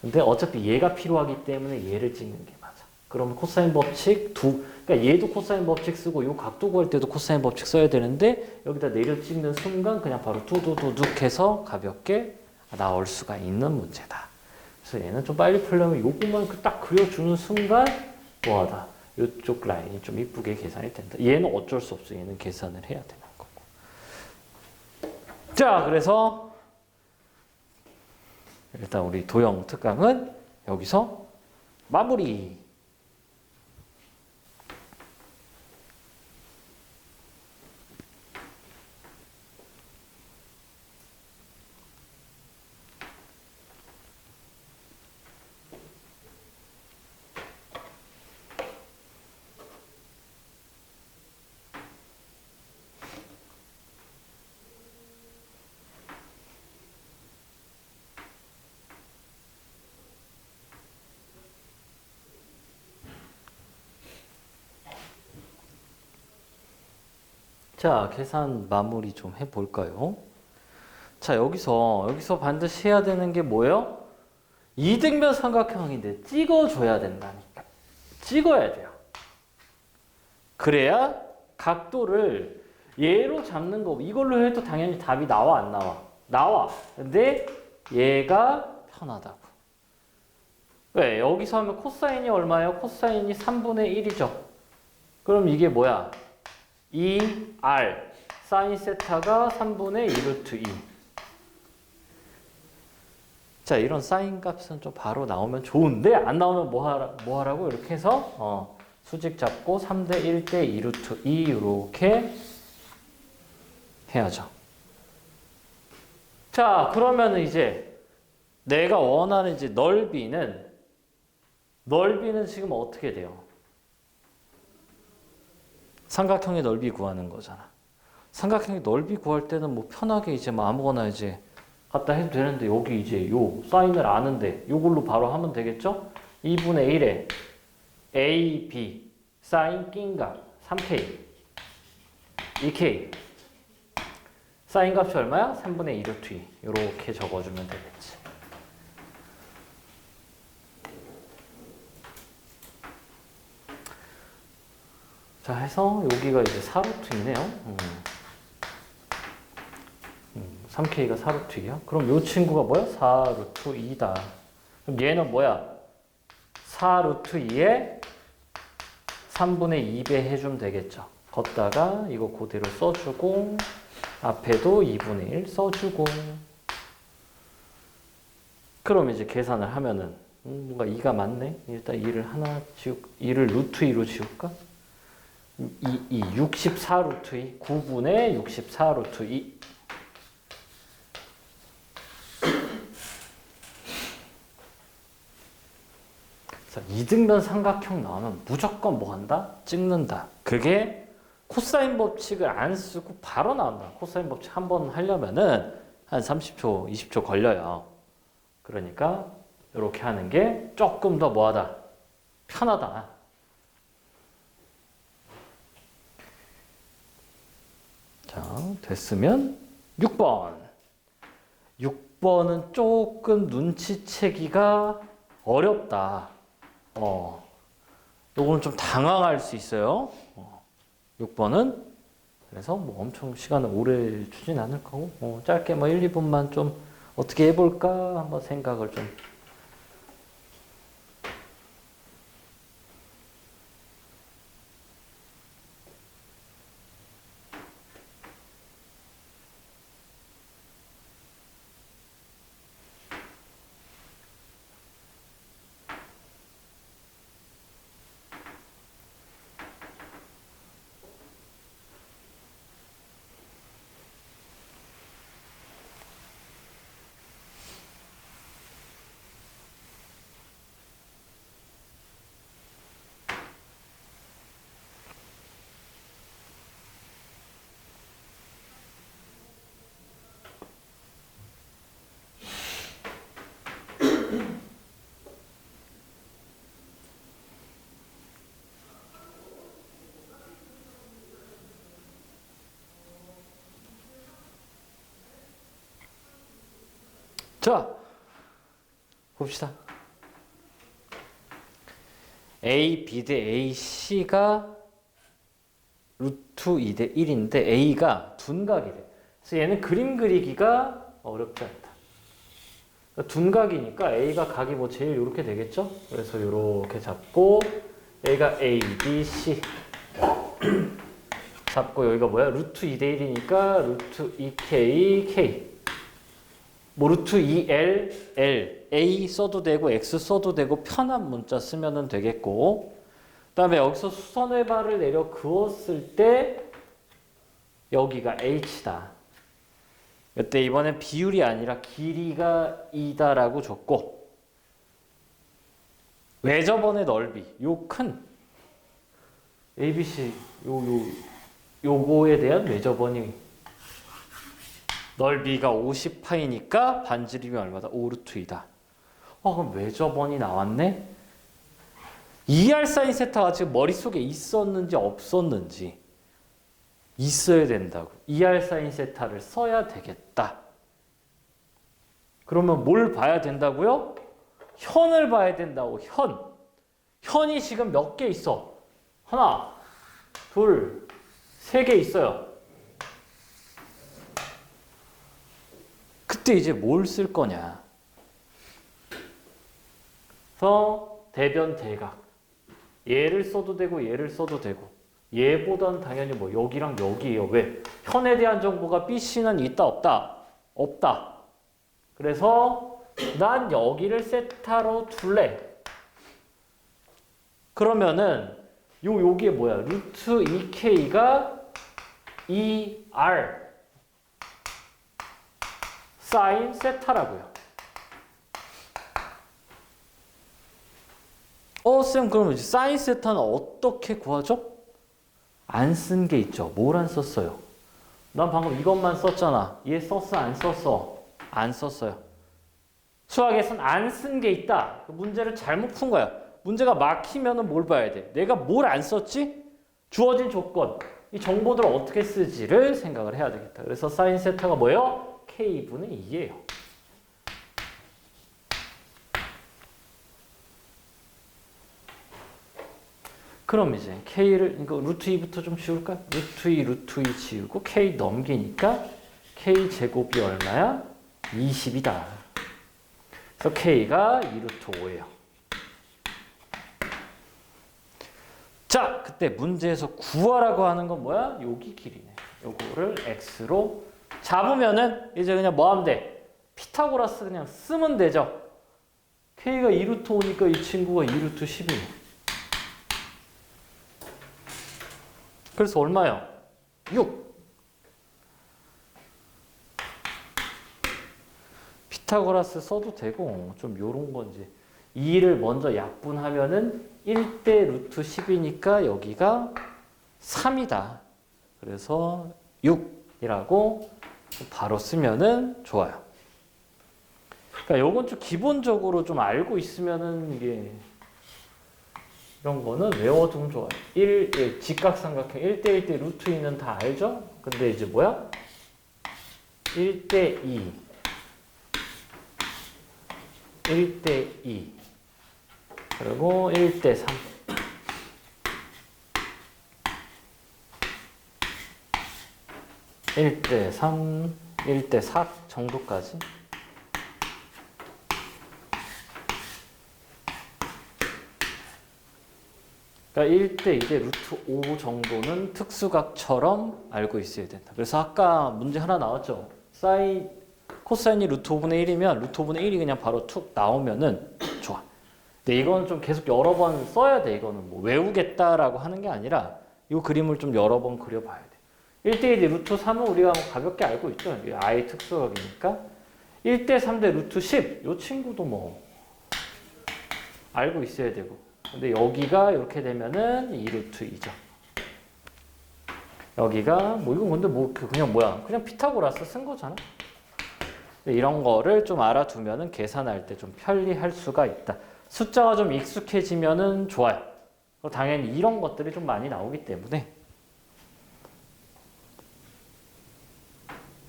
근데 어차피 얘가 필요하기 때문에 얘를 찍는 게 맞아. 그러면 코사인 법칙 그러니까 얘도 코사인 법칙 쓰고 요 각도 구할 때도 코사인 법칙 써야 되는데 여기다 내려 찍는 순간 그냥 바로 뚜두두둑 해서 가볍게 나올 수가 있는 문제다. 그래서 얘는 좀 빨리 풀려면 요것만 딱 그려주는 순간 뭐하다. 요쪽 라인이 좀 이쁘게 계산이 된다. 얘는 어쩔 수 없어. 얘는 계산을 해야 되는 거고. 자, 그래서 일단 우리 도형 특강은 여기서 마무리. 자, 계산 마무리 좀 해볼까요? 자, 여기서 반드시 해야 되는 게 뭐예요? 이등변 삼각형인데 찍어줘야 된다니까. 찍어야 돼요. 그래야 각도를 얘로 잡는 거, 이걸로 해도 당연히 답이 나와, 안 나와? 나와. 근데 얘가 편하다고. 왜? 여기서 하면 코사인이 얼마예요? 코사인이 3분의 1이죠. 그럼 이게 뭐야? 2R 사인 세타가 3분의 2루트 2. 자, 이런 사인 값은 좀 바로 나오면 좋은데 안 나오면 뭐 하라고? 이렇게 해서 수직 잡고 3대 1대 2루트 2 이렇게 해야죠. 자, 그러면 이제 내가 원하는 이제 넓이는 지금 어떻게 돼요? 삼각형의 넓이 구하는 거잖아. 삼각형의 넓이 구할 때는 뭐 편하게 이제 뭐 아무거나 이제 갖다 해도 되는데 여기 이제 요 사인을 아는데 요걸로 바로 하면 되겠죠? 2분의 1에 A, B 사인 낀값 3K 2K 사인 값이 얼마야? 3분의 2루트 2 이렇게 적어주면 되겠지. 자, 해서 여기가 이제 4루트이네요. 3K가 4루트이야. 그럼 이 친구가 뭐야? 4루트 2다. 그럼 얘는 뭐야? 4루트 2에 3분의 2배 해주면 되겠죠. 걷다가 이거 그대로 써주고 앞에도 2분의 1 써주고 그럼 이제 계산을 하면은 뭔가 2가 맞네? 일단 2를 루트 2로 지울까? 64 루트 2 9분의 64 루트 2 자, 이등변 삼각형 나오면 무조건 뭐 한다? 찍는다. 그게 코사인 법칙을 안 쓰고 바로 나온다. 코사인 법칙 한 번 하려면은 한 30초, 20초 걸려요. 그러니까 이렇게 하는 게 조금 더 뭐하다? 편하다. 자, 됐으면 6번. 6번은 조금 눈치채기가 어렵다. 요거는 좀 당황할 수 있어요. 6번은. 그래서 뭐 엄청 시간을 오래 주진 않을 거고, 짧게 뭐 1, 2분만 좀 어떻게 해볼까 한번 생각을 좀. 자, 봅시다. A, B 대 A, C가 루트 2 대 1인데 A가 둔각이래. 그래서 얘는 그림 그리기가 어렵지 않다. 그러니까 둔각이니까 A가 각이 뭐 제일 이렇게 되겠죠? 그래서 이렇게 잡고 A가 A, B, C 잡고 여기가 뭐야? 루트 2 대 1이니까 루트 2K, K 뭐 루트 2L, L, A 써도 되고 X 써도 되고 편한 문자 쓰면 되겠고 그 다음에 여기서 수선의 발을 내려 그었을 때 여기가 H다. 이때 이번엔 비율이 아니라 길이가 2다라고 줬고 외접원의 넓이 요 큰 ABC 요거에 대한 외접원이 넓이가 50파이니까 반지름이 얼마다? 5루트 2다. 그럼 외접원이 나왔네? 2R 사인 세타가 지금 머릿속에 있었는지 없었는지 있어야 된다고. 2R 사인 세타를 써야 되겠다. 그러면 뭘 봐야 된다고요? 현을 봐야 된다고. 현이 지금 몇 개 있어? 하나, 둘, 세 개 있어요. 그때 이제 뭘 쓸 거냐? 그래서 대변 대각. 얘를 써도 되고 얘를 써도 되고 얘보단 당연히 뭐 여기랑 여기예요. 왜? 현에 대한 정보가 BC는 있다 없다? 없다. 그래서 난 여기를 세타로 둘래. 그러면은 여기에 뭐야? 루트 2K가 2R 사인 세타라고요. 쌤 그러면 이제 사인 세타는 어떻게 구하죠? 안 쓴 게 있죠. 뭘 안 썼어요? 난 방금 이것만 썼잖아. 얘 썼어? 안 썼어? 안 썼어요. 수학에선 안 쓴 게 있다. 문제를 잘못 푼 거야. 문제가 막히면은 뭘 봐야 돼? 내가 뭘 안 썼지? 주어진 조건. 이 정보들을 어떻게 쓰지를 생각을 해야 되겠다. 그래서 사인 세타가 뭐예요? K분의 2예요. 그럼 이제 K를 이거 루트 2부터 좀 지울까? 루트 2 지우고 K 넘기니까 K 제곱이 얼마야? 20이다. 그래서 K가 2루트 5예요. 자, 그때 문제에서 구하라고 하는 건 뭐야? 여기 길이네. 요거를 X로 잡으면은 이제 그냥 뭐 하면 돼? 피타고라스 그냥 쓰면 되죠. K가 2루트 5니까 이 친구가 2루트 10이네. 그래서 얼마요? 6. 피타고라스 써도 되고 좀 요런 건지 2를 먼저 약분하면은 1대 루트 10이니까 여기가 3이다. 그래서 6이라고 바로 쓰면은 좋아요. 그러니까 요건 좀 기본적으로 좀 알고 있으면은 이게 이런 거는 외워두면 좋아요. 직각삼각형 1대 1대 루트 2는 다 알죠? 근데 이제 뭐야? 1대 2 1대 2 그리고 1대 3 1대 3, 1대 4 정도까지. 그러니까 1대 2대 루트 5 정도는 특수각처럼 알고 있어야 된다. 그래서 아까 문제 하나 나왔죠. 코사인이 루트 5분의 1이면 루트 5분의 1이 그냥 바로 툭 나오면은 좋아. 근데 이건 좀 계속 여러 번 써야 돼. 이거는 뭐 외우겠다라고 하는 게 아니라 이 그림을 좀 여러 번 그려봐야 돼. 1대 2대 루트 3은 우리가 뭐 가볍게 알고 있죠. 이게 I 특수각이니까. 1대 3대 루트 10. 이 친구도 뭐 알고 있어야 되고. 근데 여기가 이렇게 되면은 2루트 2죠. 여기가 뭐 이건 근데 뭐 그냥 뭐야? 그냥 피타고라스 쓴 거잖아. 이런 거를 좀 알아두면은 계산할 때 좀 편리할 수가 있다. 숫자가 좀 익숙해지면은 좋아요. 당연히 이런 것들이 좀 많이 나오기 때문에.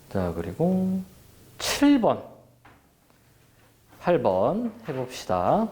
자, 그리고 7번, 8번 해봅시다.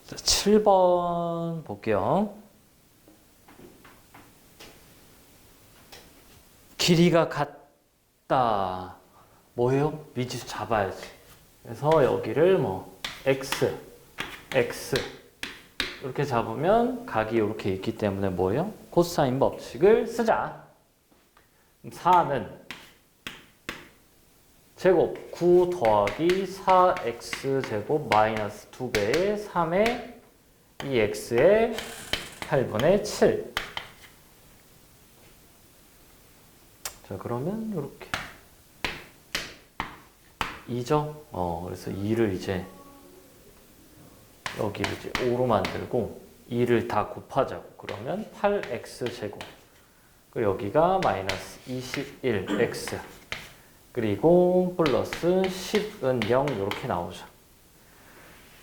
자, 7번 볼게요. 길이가 같다. 뭐예요? 미지수 잡아야지. 그래서 여기를 뭐 x, x 이렇게 잡으면 각이 이렇게 있기 때문에 뭐예요? 코사인 법칙을 쓰자. 4는 제곱 9 더하기 4x 제곱 마이너스 2배의 3의 2x의 8분의 7. 자, 그러면 이렇게 2죠? 그래서 2를 이제 여기를 이제 5로 만들고 2를 다 곱하자고. 그러면 8x 제곱. 그리고 여기가 마이너스 21x. 그리고 플러스 10은 0 이렇게 나오죠.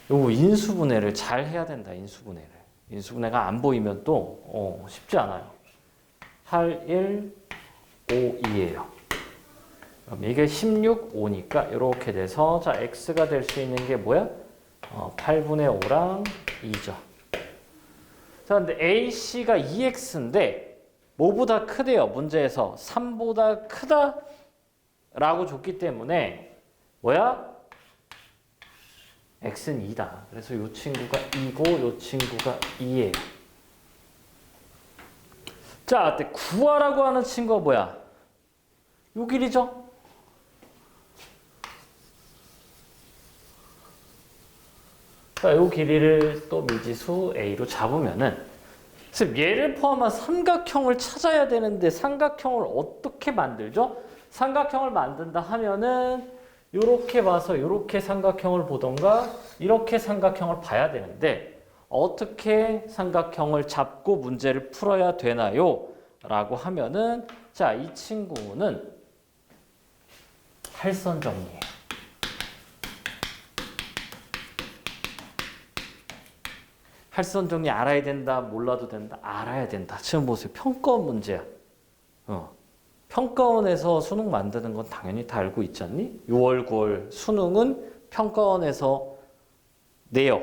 요거 인수분해를 잘 해야 된다. 인수분해를. 인수분해가 안 보이면 또 쉽지 않아요. 8, 1, 5, 2예요. 그럼 이게 16, 5니까 이렇게 돼서 자 x가 될 수 있는 게 뭐야? 8분의 5랑 2죠. 자, 근데 AC가 2x인데 뭐보다 크대요. 문제에서 3보다 크다 라고 줬기 때문에 뭐야? x는 2다. 그래서 이 친구가 2고 이 친구가 2예요. 자, 구하라고 하는 친구가 뭐야? 요 길이죠? 자, 요 길이를 또 미지수 a로 잡으면은 그래서 얘를 포함한 삼각형을 찾아야 되는데 삼각형을 어떻게 만들죠? 삼각형을 만든다 하면은 요렇게 봐서 요렇게 삼각형을 보던가 이렇게 삼각형을 봐야 되는데 어떻게 삼각형을 잡고 문제를 풀어야 되나요? 라고 하면은 자, 이 친구는 할선 정리예요. 할선 정리 알아야 된다, 몰라도 된다, 알아야 된다. 지금 보세요. 평가원 문제야. 평가원에서 수능 만드는 건 당연히 다 알고 있지 않니? 6월, 9월 수능은 평가원에서 내요.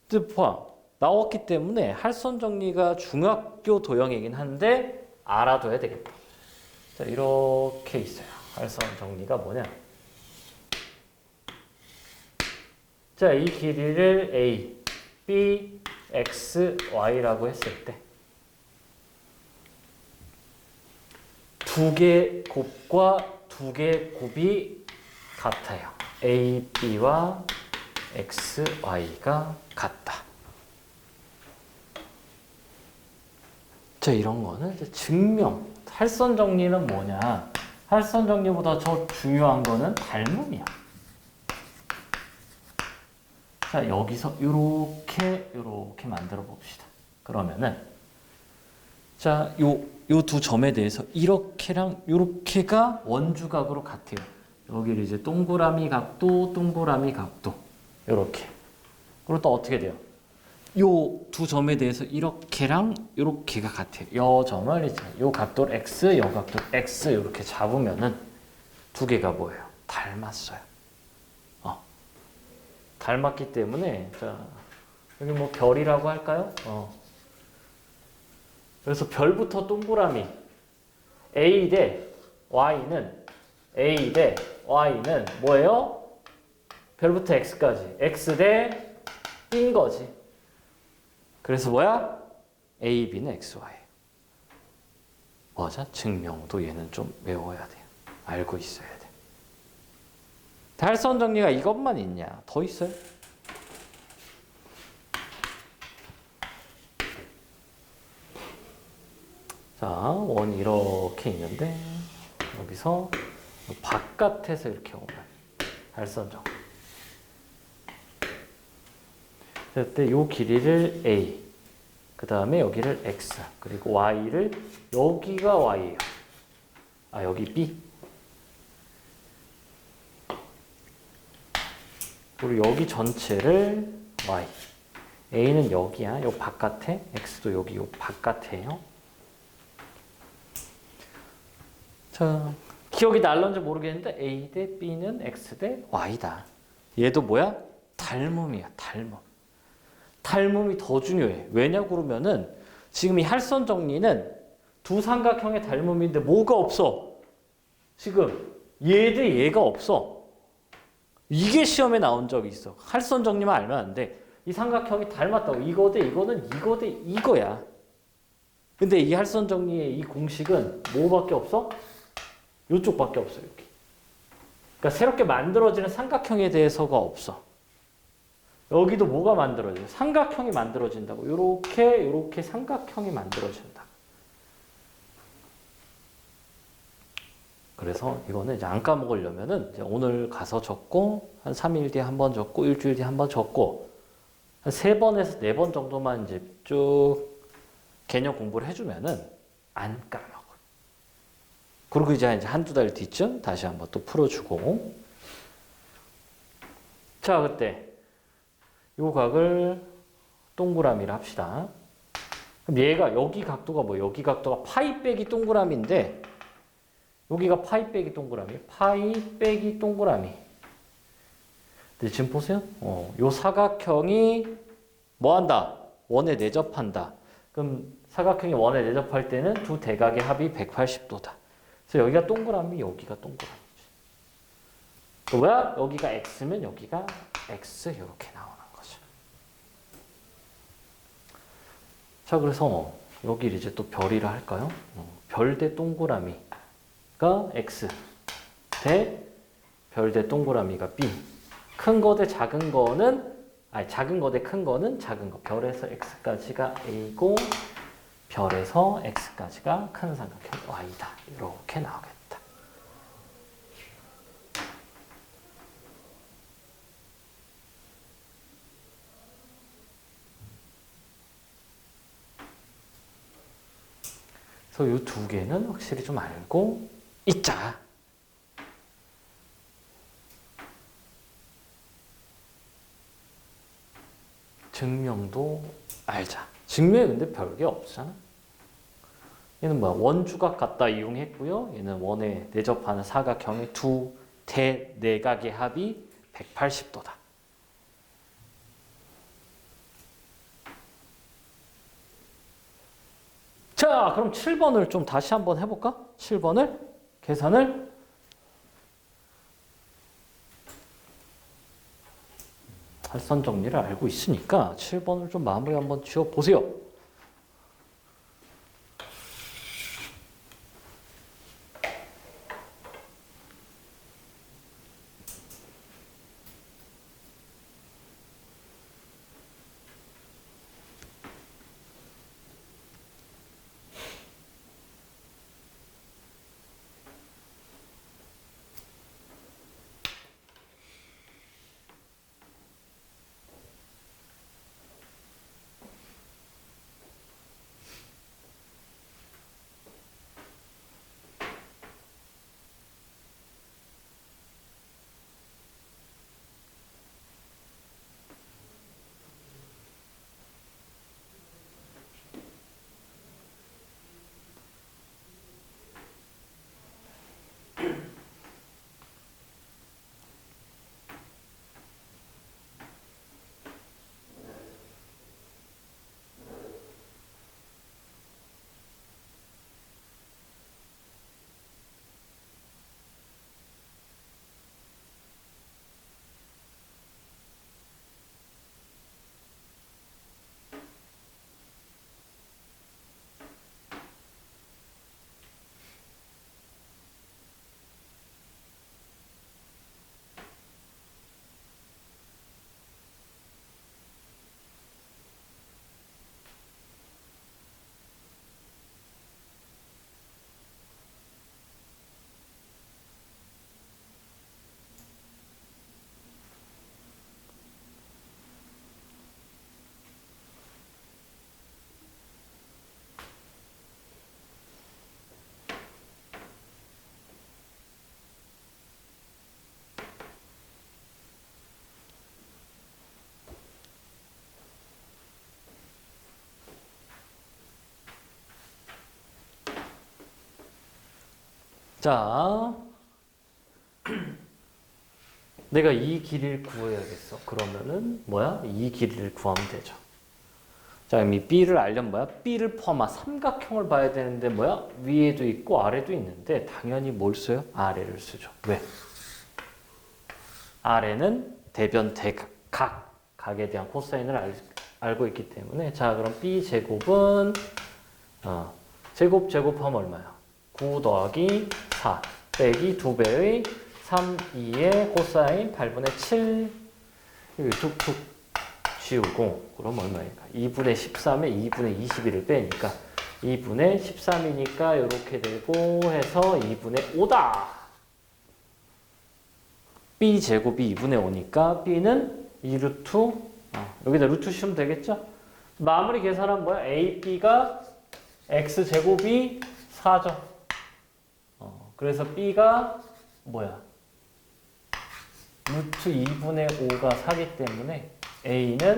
근데 봐. 나왔기 때문에 할선 정리가 중학교 도형이긴 한데 알아둬야 되겠다. 자, 이렇게 있어요. 할선 정리가 뭐냐? 자, 이 길이를 A, B, X, Y라고 했을 때 두 개 곱과 두 개 곱이 같아요. A, B와 X, Y가 같다. 자, 이런 거는 이제 증명. 할선 정리는 뭐냐? 할선 정리보다 더 중요한 거는 닮음이야. 자, 여기서 요렇게 만들어 봅시다. 그러면은 자, 요 두 점에 대해서 이렇게랑 요렇게가 원주각으로 같아요. 여기를 이제 동그라미 각도, 동그라미 각도. 요렇게. 그리고 또 어떻게 돼요? 요 두 점에 대해서 이렇게랑 요렇게가 같아요. 요 점을 이제 요 각도 x, 요 각도 x 이렇게 잡으면은 두 개가 뭐예요? 닮았어요. 닮았기 때문에 자, 여기 뭐 별이라고 할까요? 그래서 별부터 동그라미 A 대 Y는 뭐예요? 별부터 X까지 X 대 B인 거지. 그래서 뭐야? A, B는 X, Y. 맞아? 증명도 얘는 좀 외워야 돼요. 알고 있어야 돼. 달선 정리가 이것만 있냐? 더 있어요? 자, 원이 이렇게 있는데 여기서 바깥에서 이렇게 오면 달선 정리. 그때 요 길이를 A, 그 다음에 여기를 X, 그리고 Y를 여기가 Y예요. 여기 B. 그리고 여기 전체를 Y. A는 여기야. 요 바깥에. X도 여기 요 바깥에요. 자, 기억이 날런지 모르겠는데 A 대 B는 X 대 Y다. 얘도 뭐야? 닮음이야. 닮음. 닮음이 더 중요해. 왜냐 그러면은 지금 이 할선 정리는 두 삼각형의 닮음인데 뭐가 없어? 지금 얘 대 얘가 없어. 이게 시험에 나온 적이 있어. 할선 정리만 알면 안 돼. 이 삼각형이 닮았다고. 이거 대 이거는 이거 대 이거야. 근데 이 할선 정리의 이 공식은 뭐밖에 없어? 이쪽밖에 없어. 이렇게. 그러니까 새롭게 만들어지는 삼각형에 대해서가 없어. 여기도 뭐가 만들어져요? 삼각형이 만들어진다고. 요렇게 삼각형이 만들어진다. 그래서 이거는 이제 안 까먹으려면은 이제 오늘 가서 적고 한 3일 뒤에 한 번 적고 일주일 뒤에 한 번 적고 한 3번에서 4번 정도만 이제 쭉 개념 공부를 해주면은 안 까먹어. 그리고 이제 한두 달 뒤쯤 다시 한번 또 풀어주고. 자, 그때 요 각을 동그라미를 합시다. 그럼 얘가 여기 각도가 뭐? 여기 각도가 파이 빼기 동그라미인데 여기가 파이 빼기 동그라미. 파이 빼기 동그라미. 근데 지금 보세요. 요 사각형이 뭐 한다? 원에 내접한다. 그럼 사각형이 원에 내접할 때는 두 대각의 합이 180도다. 그래서 여기가 동그라미, 여기가 동그라미지. 뭐야? 여기가 x면 여기가 x 이렇게 나오는 거죠. 자, 그래서 여기를 이제 또 별이라 할까요? 별 대 동그라미가 x 대 별 대 동그라미가 b. 큰 거 대 작은 거는 작은 거 대 큰 거는 작은 거. 별에서 x까지가 a고 별에서 x까지가 큰 삼각형 y다. 이렇게 나오겠다. 그래서 이 두 개는 확실히 좀 알고 있자. 증명도 알자. 증명에 근데 별게 없잖아. 얘는 뭐야? 원주각 갖다 이용했고요. 얘는 원에 내접하는 사각형의 두 대내각의 합이 180도다. 자, 그럼 7번을 좀 다시 한번 해볼까? 7번을 계산을 할선 정리를 알고 있으니까 7번을 좀 마무리 한번 지어보세요. 자, 내가 이 길이를 구해야겠어. 그러면은 뭐야? 이 길이를 구하면 되죠. 자, 그럼 이 B를 알려면 뭐야? B를 포함한 삼각형을 봐야 되는데 뭐야? 위에도 있고 아래도 있는데 당연히 뭘 써요? 아래를 쓰죠. 왜? 아래는 대변 대각, 각에 대한 코사인을 알고 있기 때문에 자, 그럼 B 제곱은 제곱하면 얼마야? 9 더하기 4 빼기 2배의 3, 2의 코사인 8분의 7 여기 툭툭 지우고 그럼 얼마일까? 2분의 13에 2분의 21을 빼니까 2분의 13이니까 이렇게 되고 해서 2분의 5다. B 제곱이 2분의 5니까 B는 2루트 여기다 루트 씌우면 되겠죠? 마무리 계산하면 뭐야? AB가 X 제곱이 4죠. 그래서 B가 뭐야? 루트 2분의 5가 4기 때문에 A는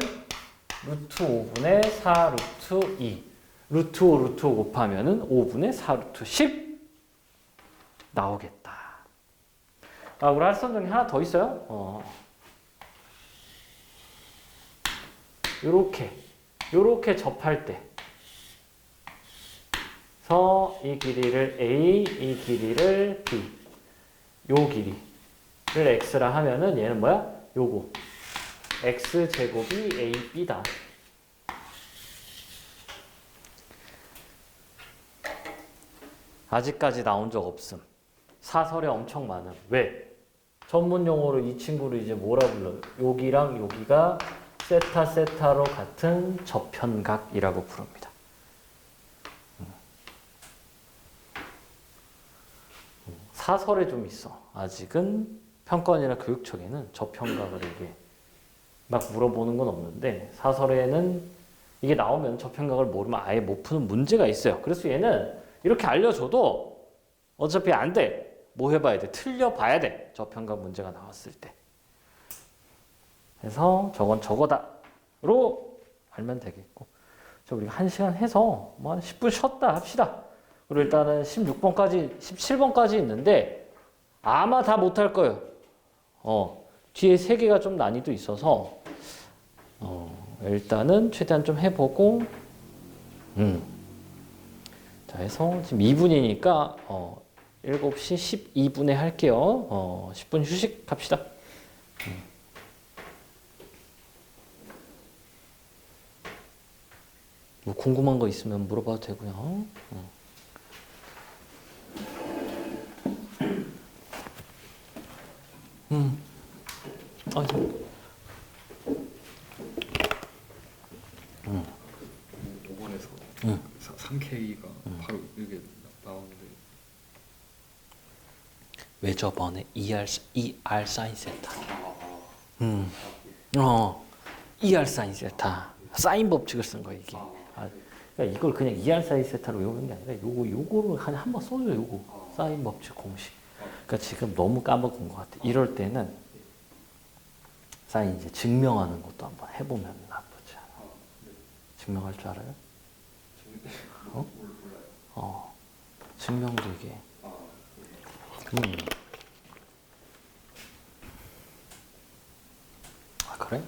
루트 5분의 4 루트 2 루트 5 루트 5 곱하면은 5분의 4 루트 10 나오겠다. 우리 할선 중에 하나 더 있어요. 요렇게 접할 때 이 길이를 A, 이 길이를 B 요 길이를 X라 하면은 얘는 뭐야? 요거 X 제곱이 AB다. 아직까지 나온 적 없음. 사설에 엄청 많음. 왜? 전문 용어로 이 친구를 이제 뭐라 불러요? 여기랑 여기가 세타로 같은 저편각이라고 부릅니다. 사설에 좀 있어. 아직은 평가원이나 교육청에는 저편각을 이게 막 물어보는 건 없는데 사설에는 이게 나오면 저편각을 모르면 아예 못 푸는 문제가 있어요. 그래서 얘는 이렇게 알려줘도 어차피 안 돼. 뭐 해봐야 돼? 틀려봐야 돼. 저편각 문제가 나왔을 때. 그래서 저건 저거다로 알면 되겠고. 자, 우리가 1시간 해서 뭐 한 10분 쉬었다 합시다. 그리고 일단은 16번까지, 17번까지 있는데 아마 다 못할 거예요. 뒤에 3개가 좀 난이도 있어서 일단은 최대한 좀 해보고 자, 해서 지금 2분이니까 7시 12분에 할게요. 10분 휴식 합시다. 뭐 궁금한 거 있으면 물어봐도 되고요. 아이고. 5번에서 3K가 바로 이게 나오는데 왜 저번에 ER 사인 세타. ER 사인 세타. 사인 법칙을 쓴 거야, 이게. 그러니까 이걸 그냥 ER 사인 세타로 외우는 게 아니라 요거를 한번 써줘요, 요거. 사인 법칙 공식. 그러니까 지금 너무 까먹은 것 같아. 이럴 때는 사인 이제 증명하는 것도 한번 해보면 나쁘지 않아. 증명할 줄 알아요? 증명도 이게. 그래?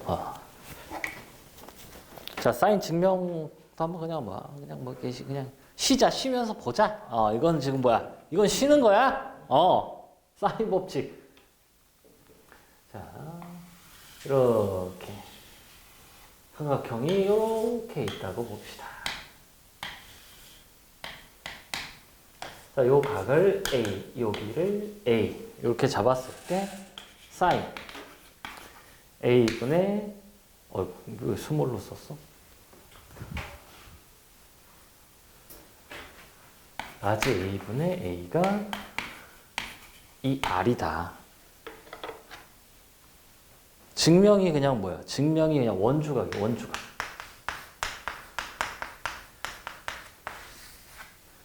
자, 사인 증명도 한번 그냥 쉬면서 보자. 이건 지금 뭐야? 이건 쉬는 거야? 사인 법칙. 자, 이렇게 삼각형이 이렇게 있다고 봅시다. 자, 요 각을 A, 여기를 A 이렇게 잡았을 때 사인 A분의 왜 스몰로 썼어? 라지 A분의 A가 이 R이다. 증명이 그냥 뭐야? 증명이 그냥 원주각이야, 원주각.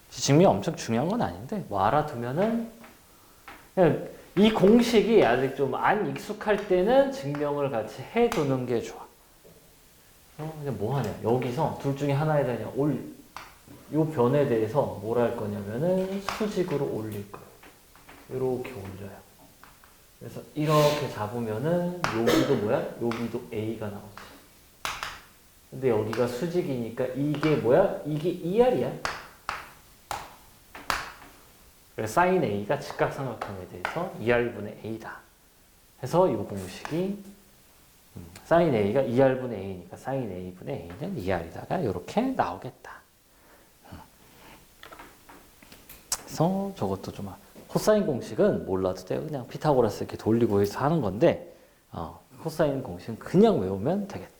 증명이 엄청 중요한 건 아닌데 뭐 알아두면은 그냥 이 공식이 아직 좀 안 익숙할 때는 증명을 같이 해두는 게 좋아. 이제 뭐 하냐? 여기서 둘 중에 하나에 대한 요 변에 대해서 뭘 할 거냐면은 수직으로 올릴 거예요. 이렇게 올려요. 그래서 이렇게 잡으면은 여기도 뭐야? 여기도 A가 나오지. 근데 여기가 수직이니까 이게 뭐야? 이게 2R이야. 그래서 sin A가 직각삼각형에 대해서 2R분의 A다. 해서 이 공식이 sin A가 2R분의 A니까 sin A분의 A는 2R이다가 이렇게 나오겠다. 그래서 저것도 좀 코사인 공식은 몰라도 돼요. 그냥 피타고라스 이렇게 돌리고 해서 하는 건데 코사인 공식은 그냥 외우면 되겠다.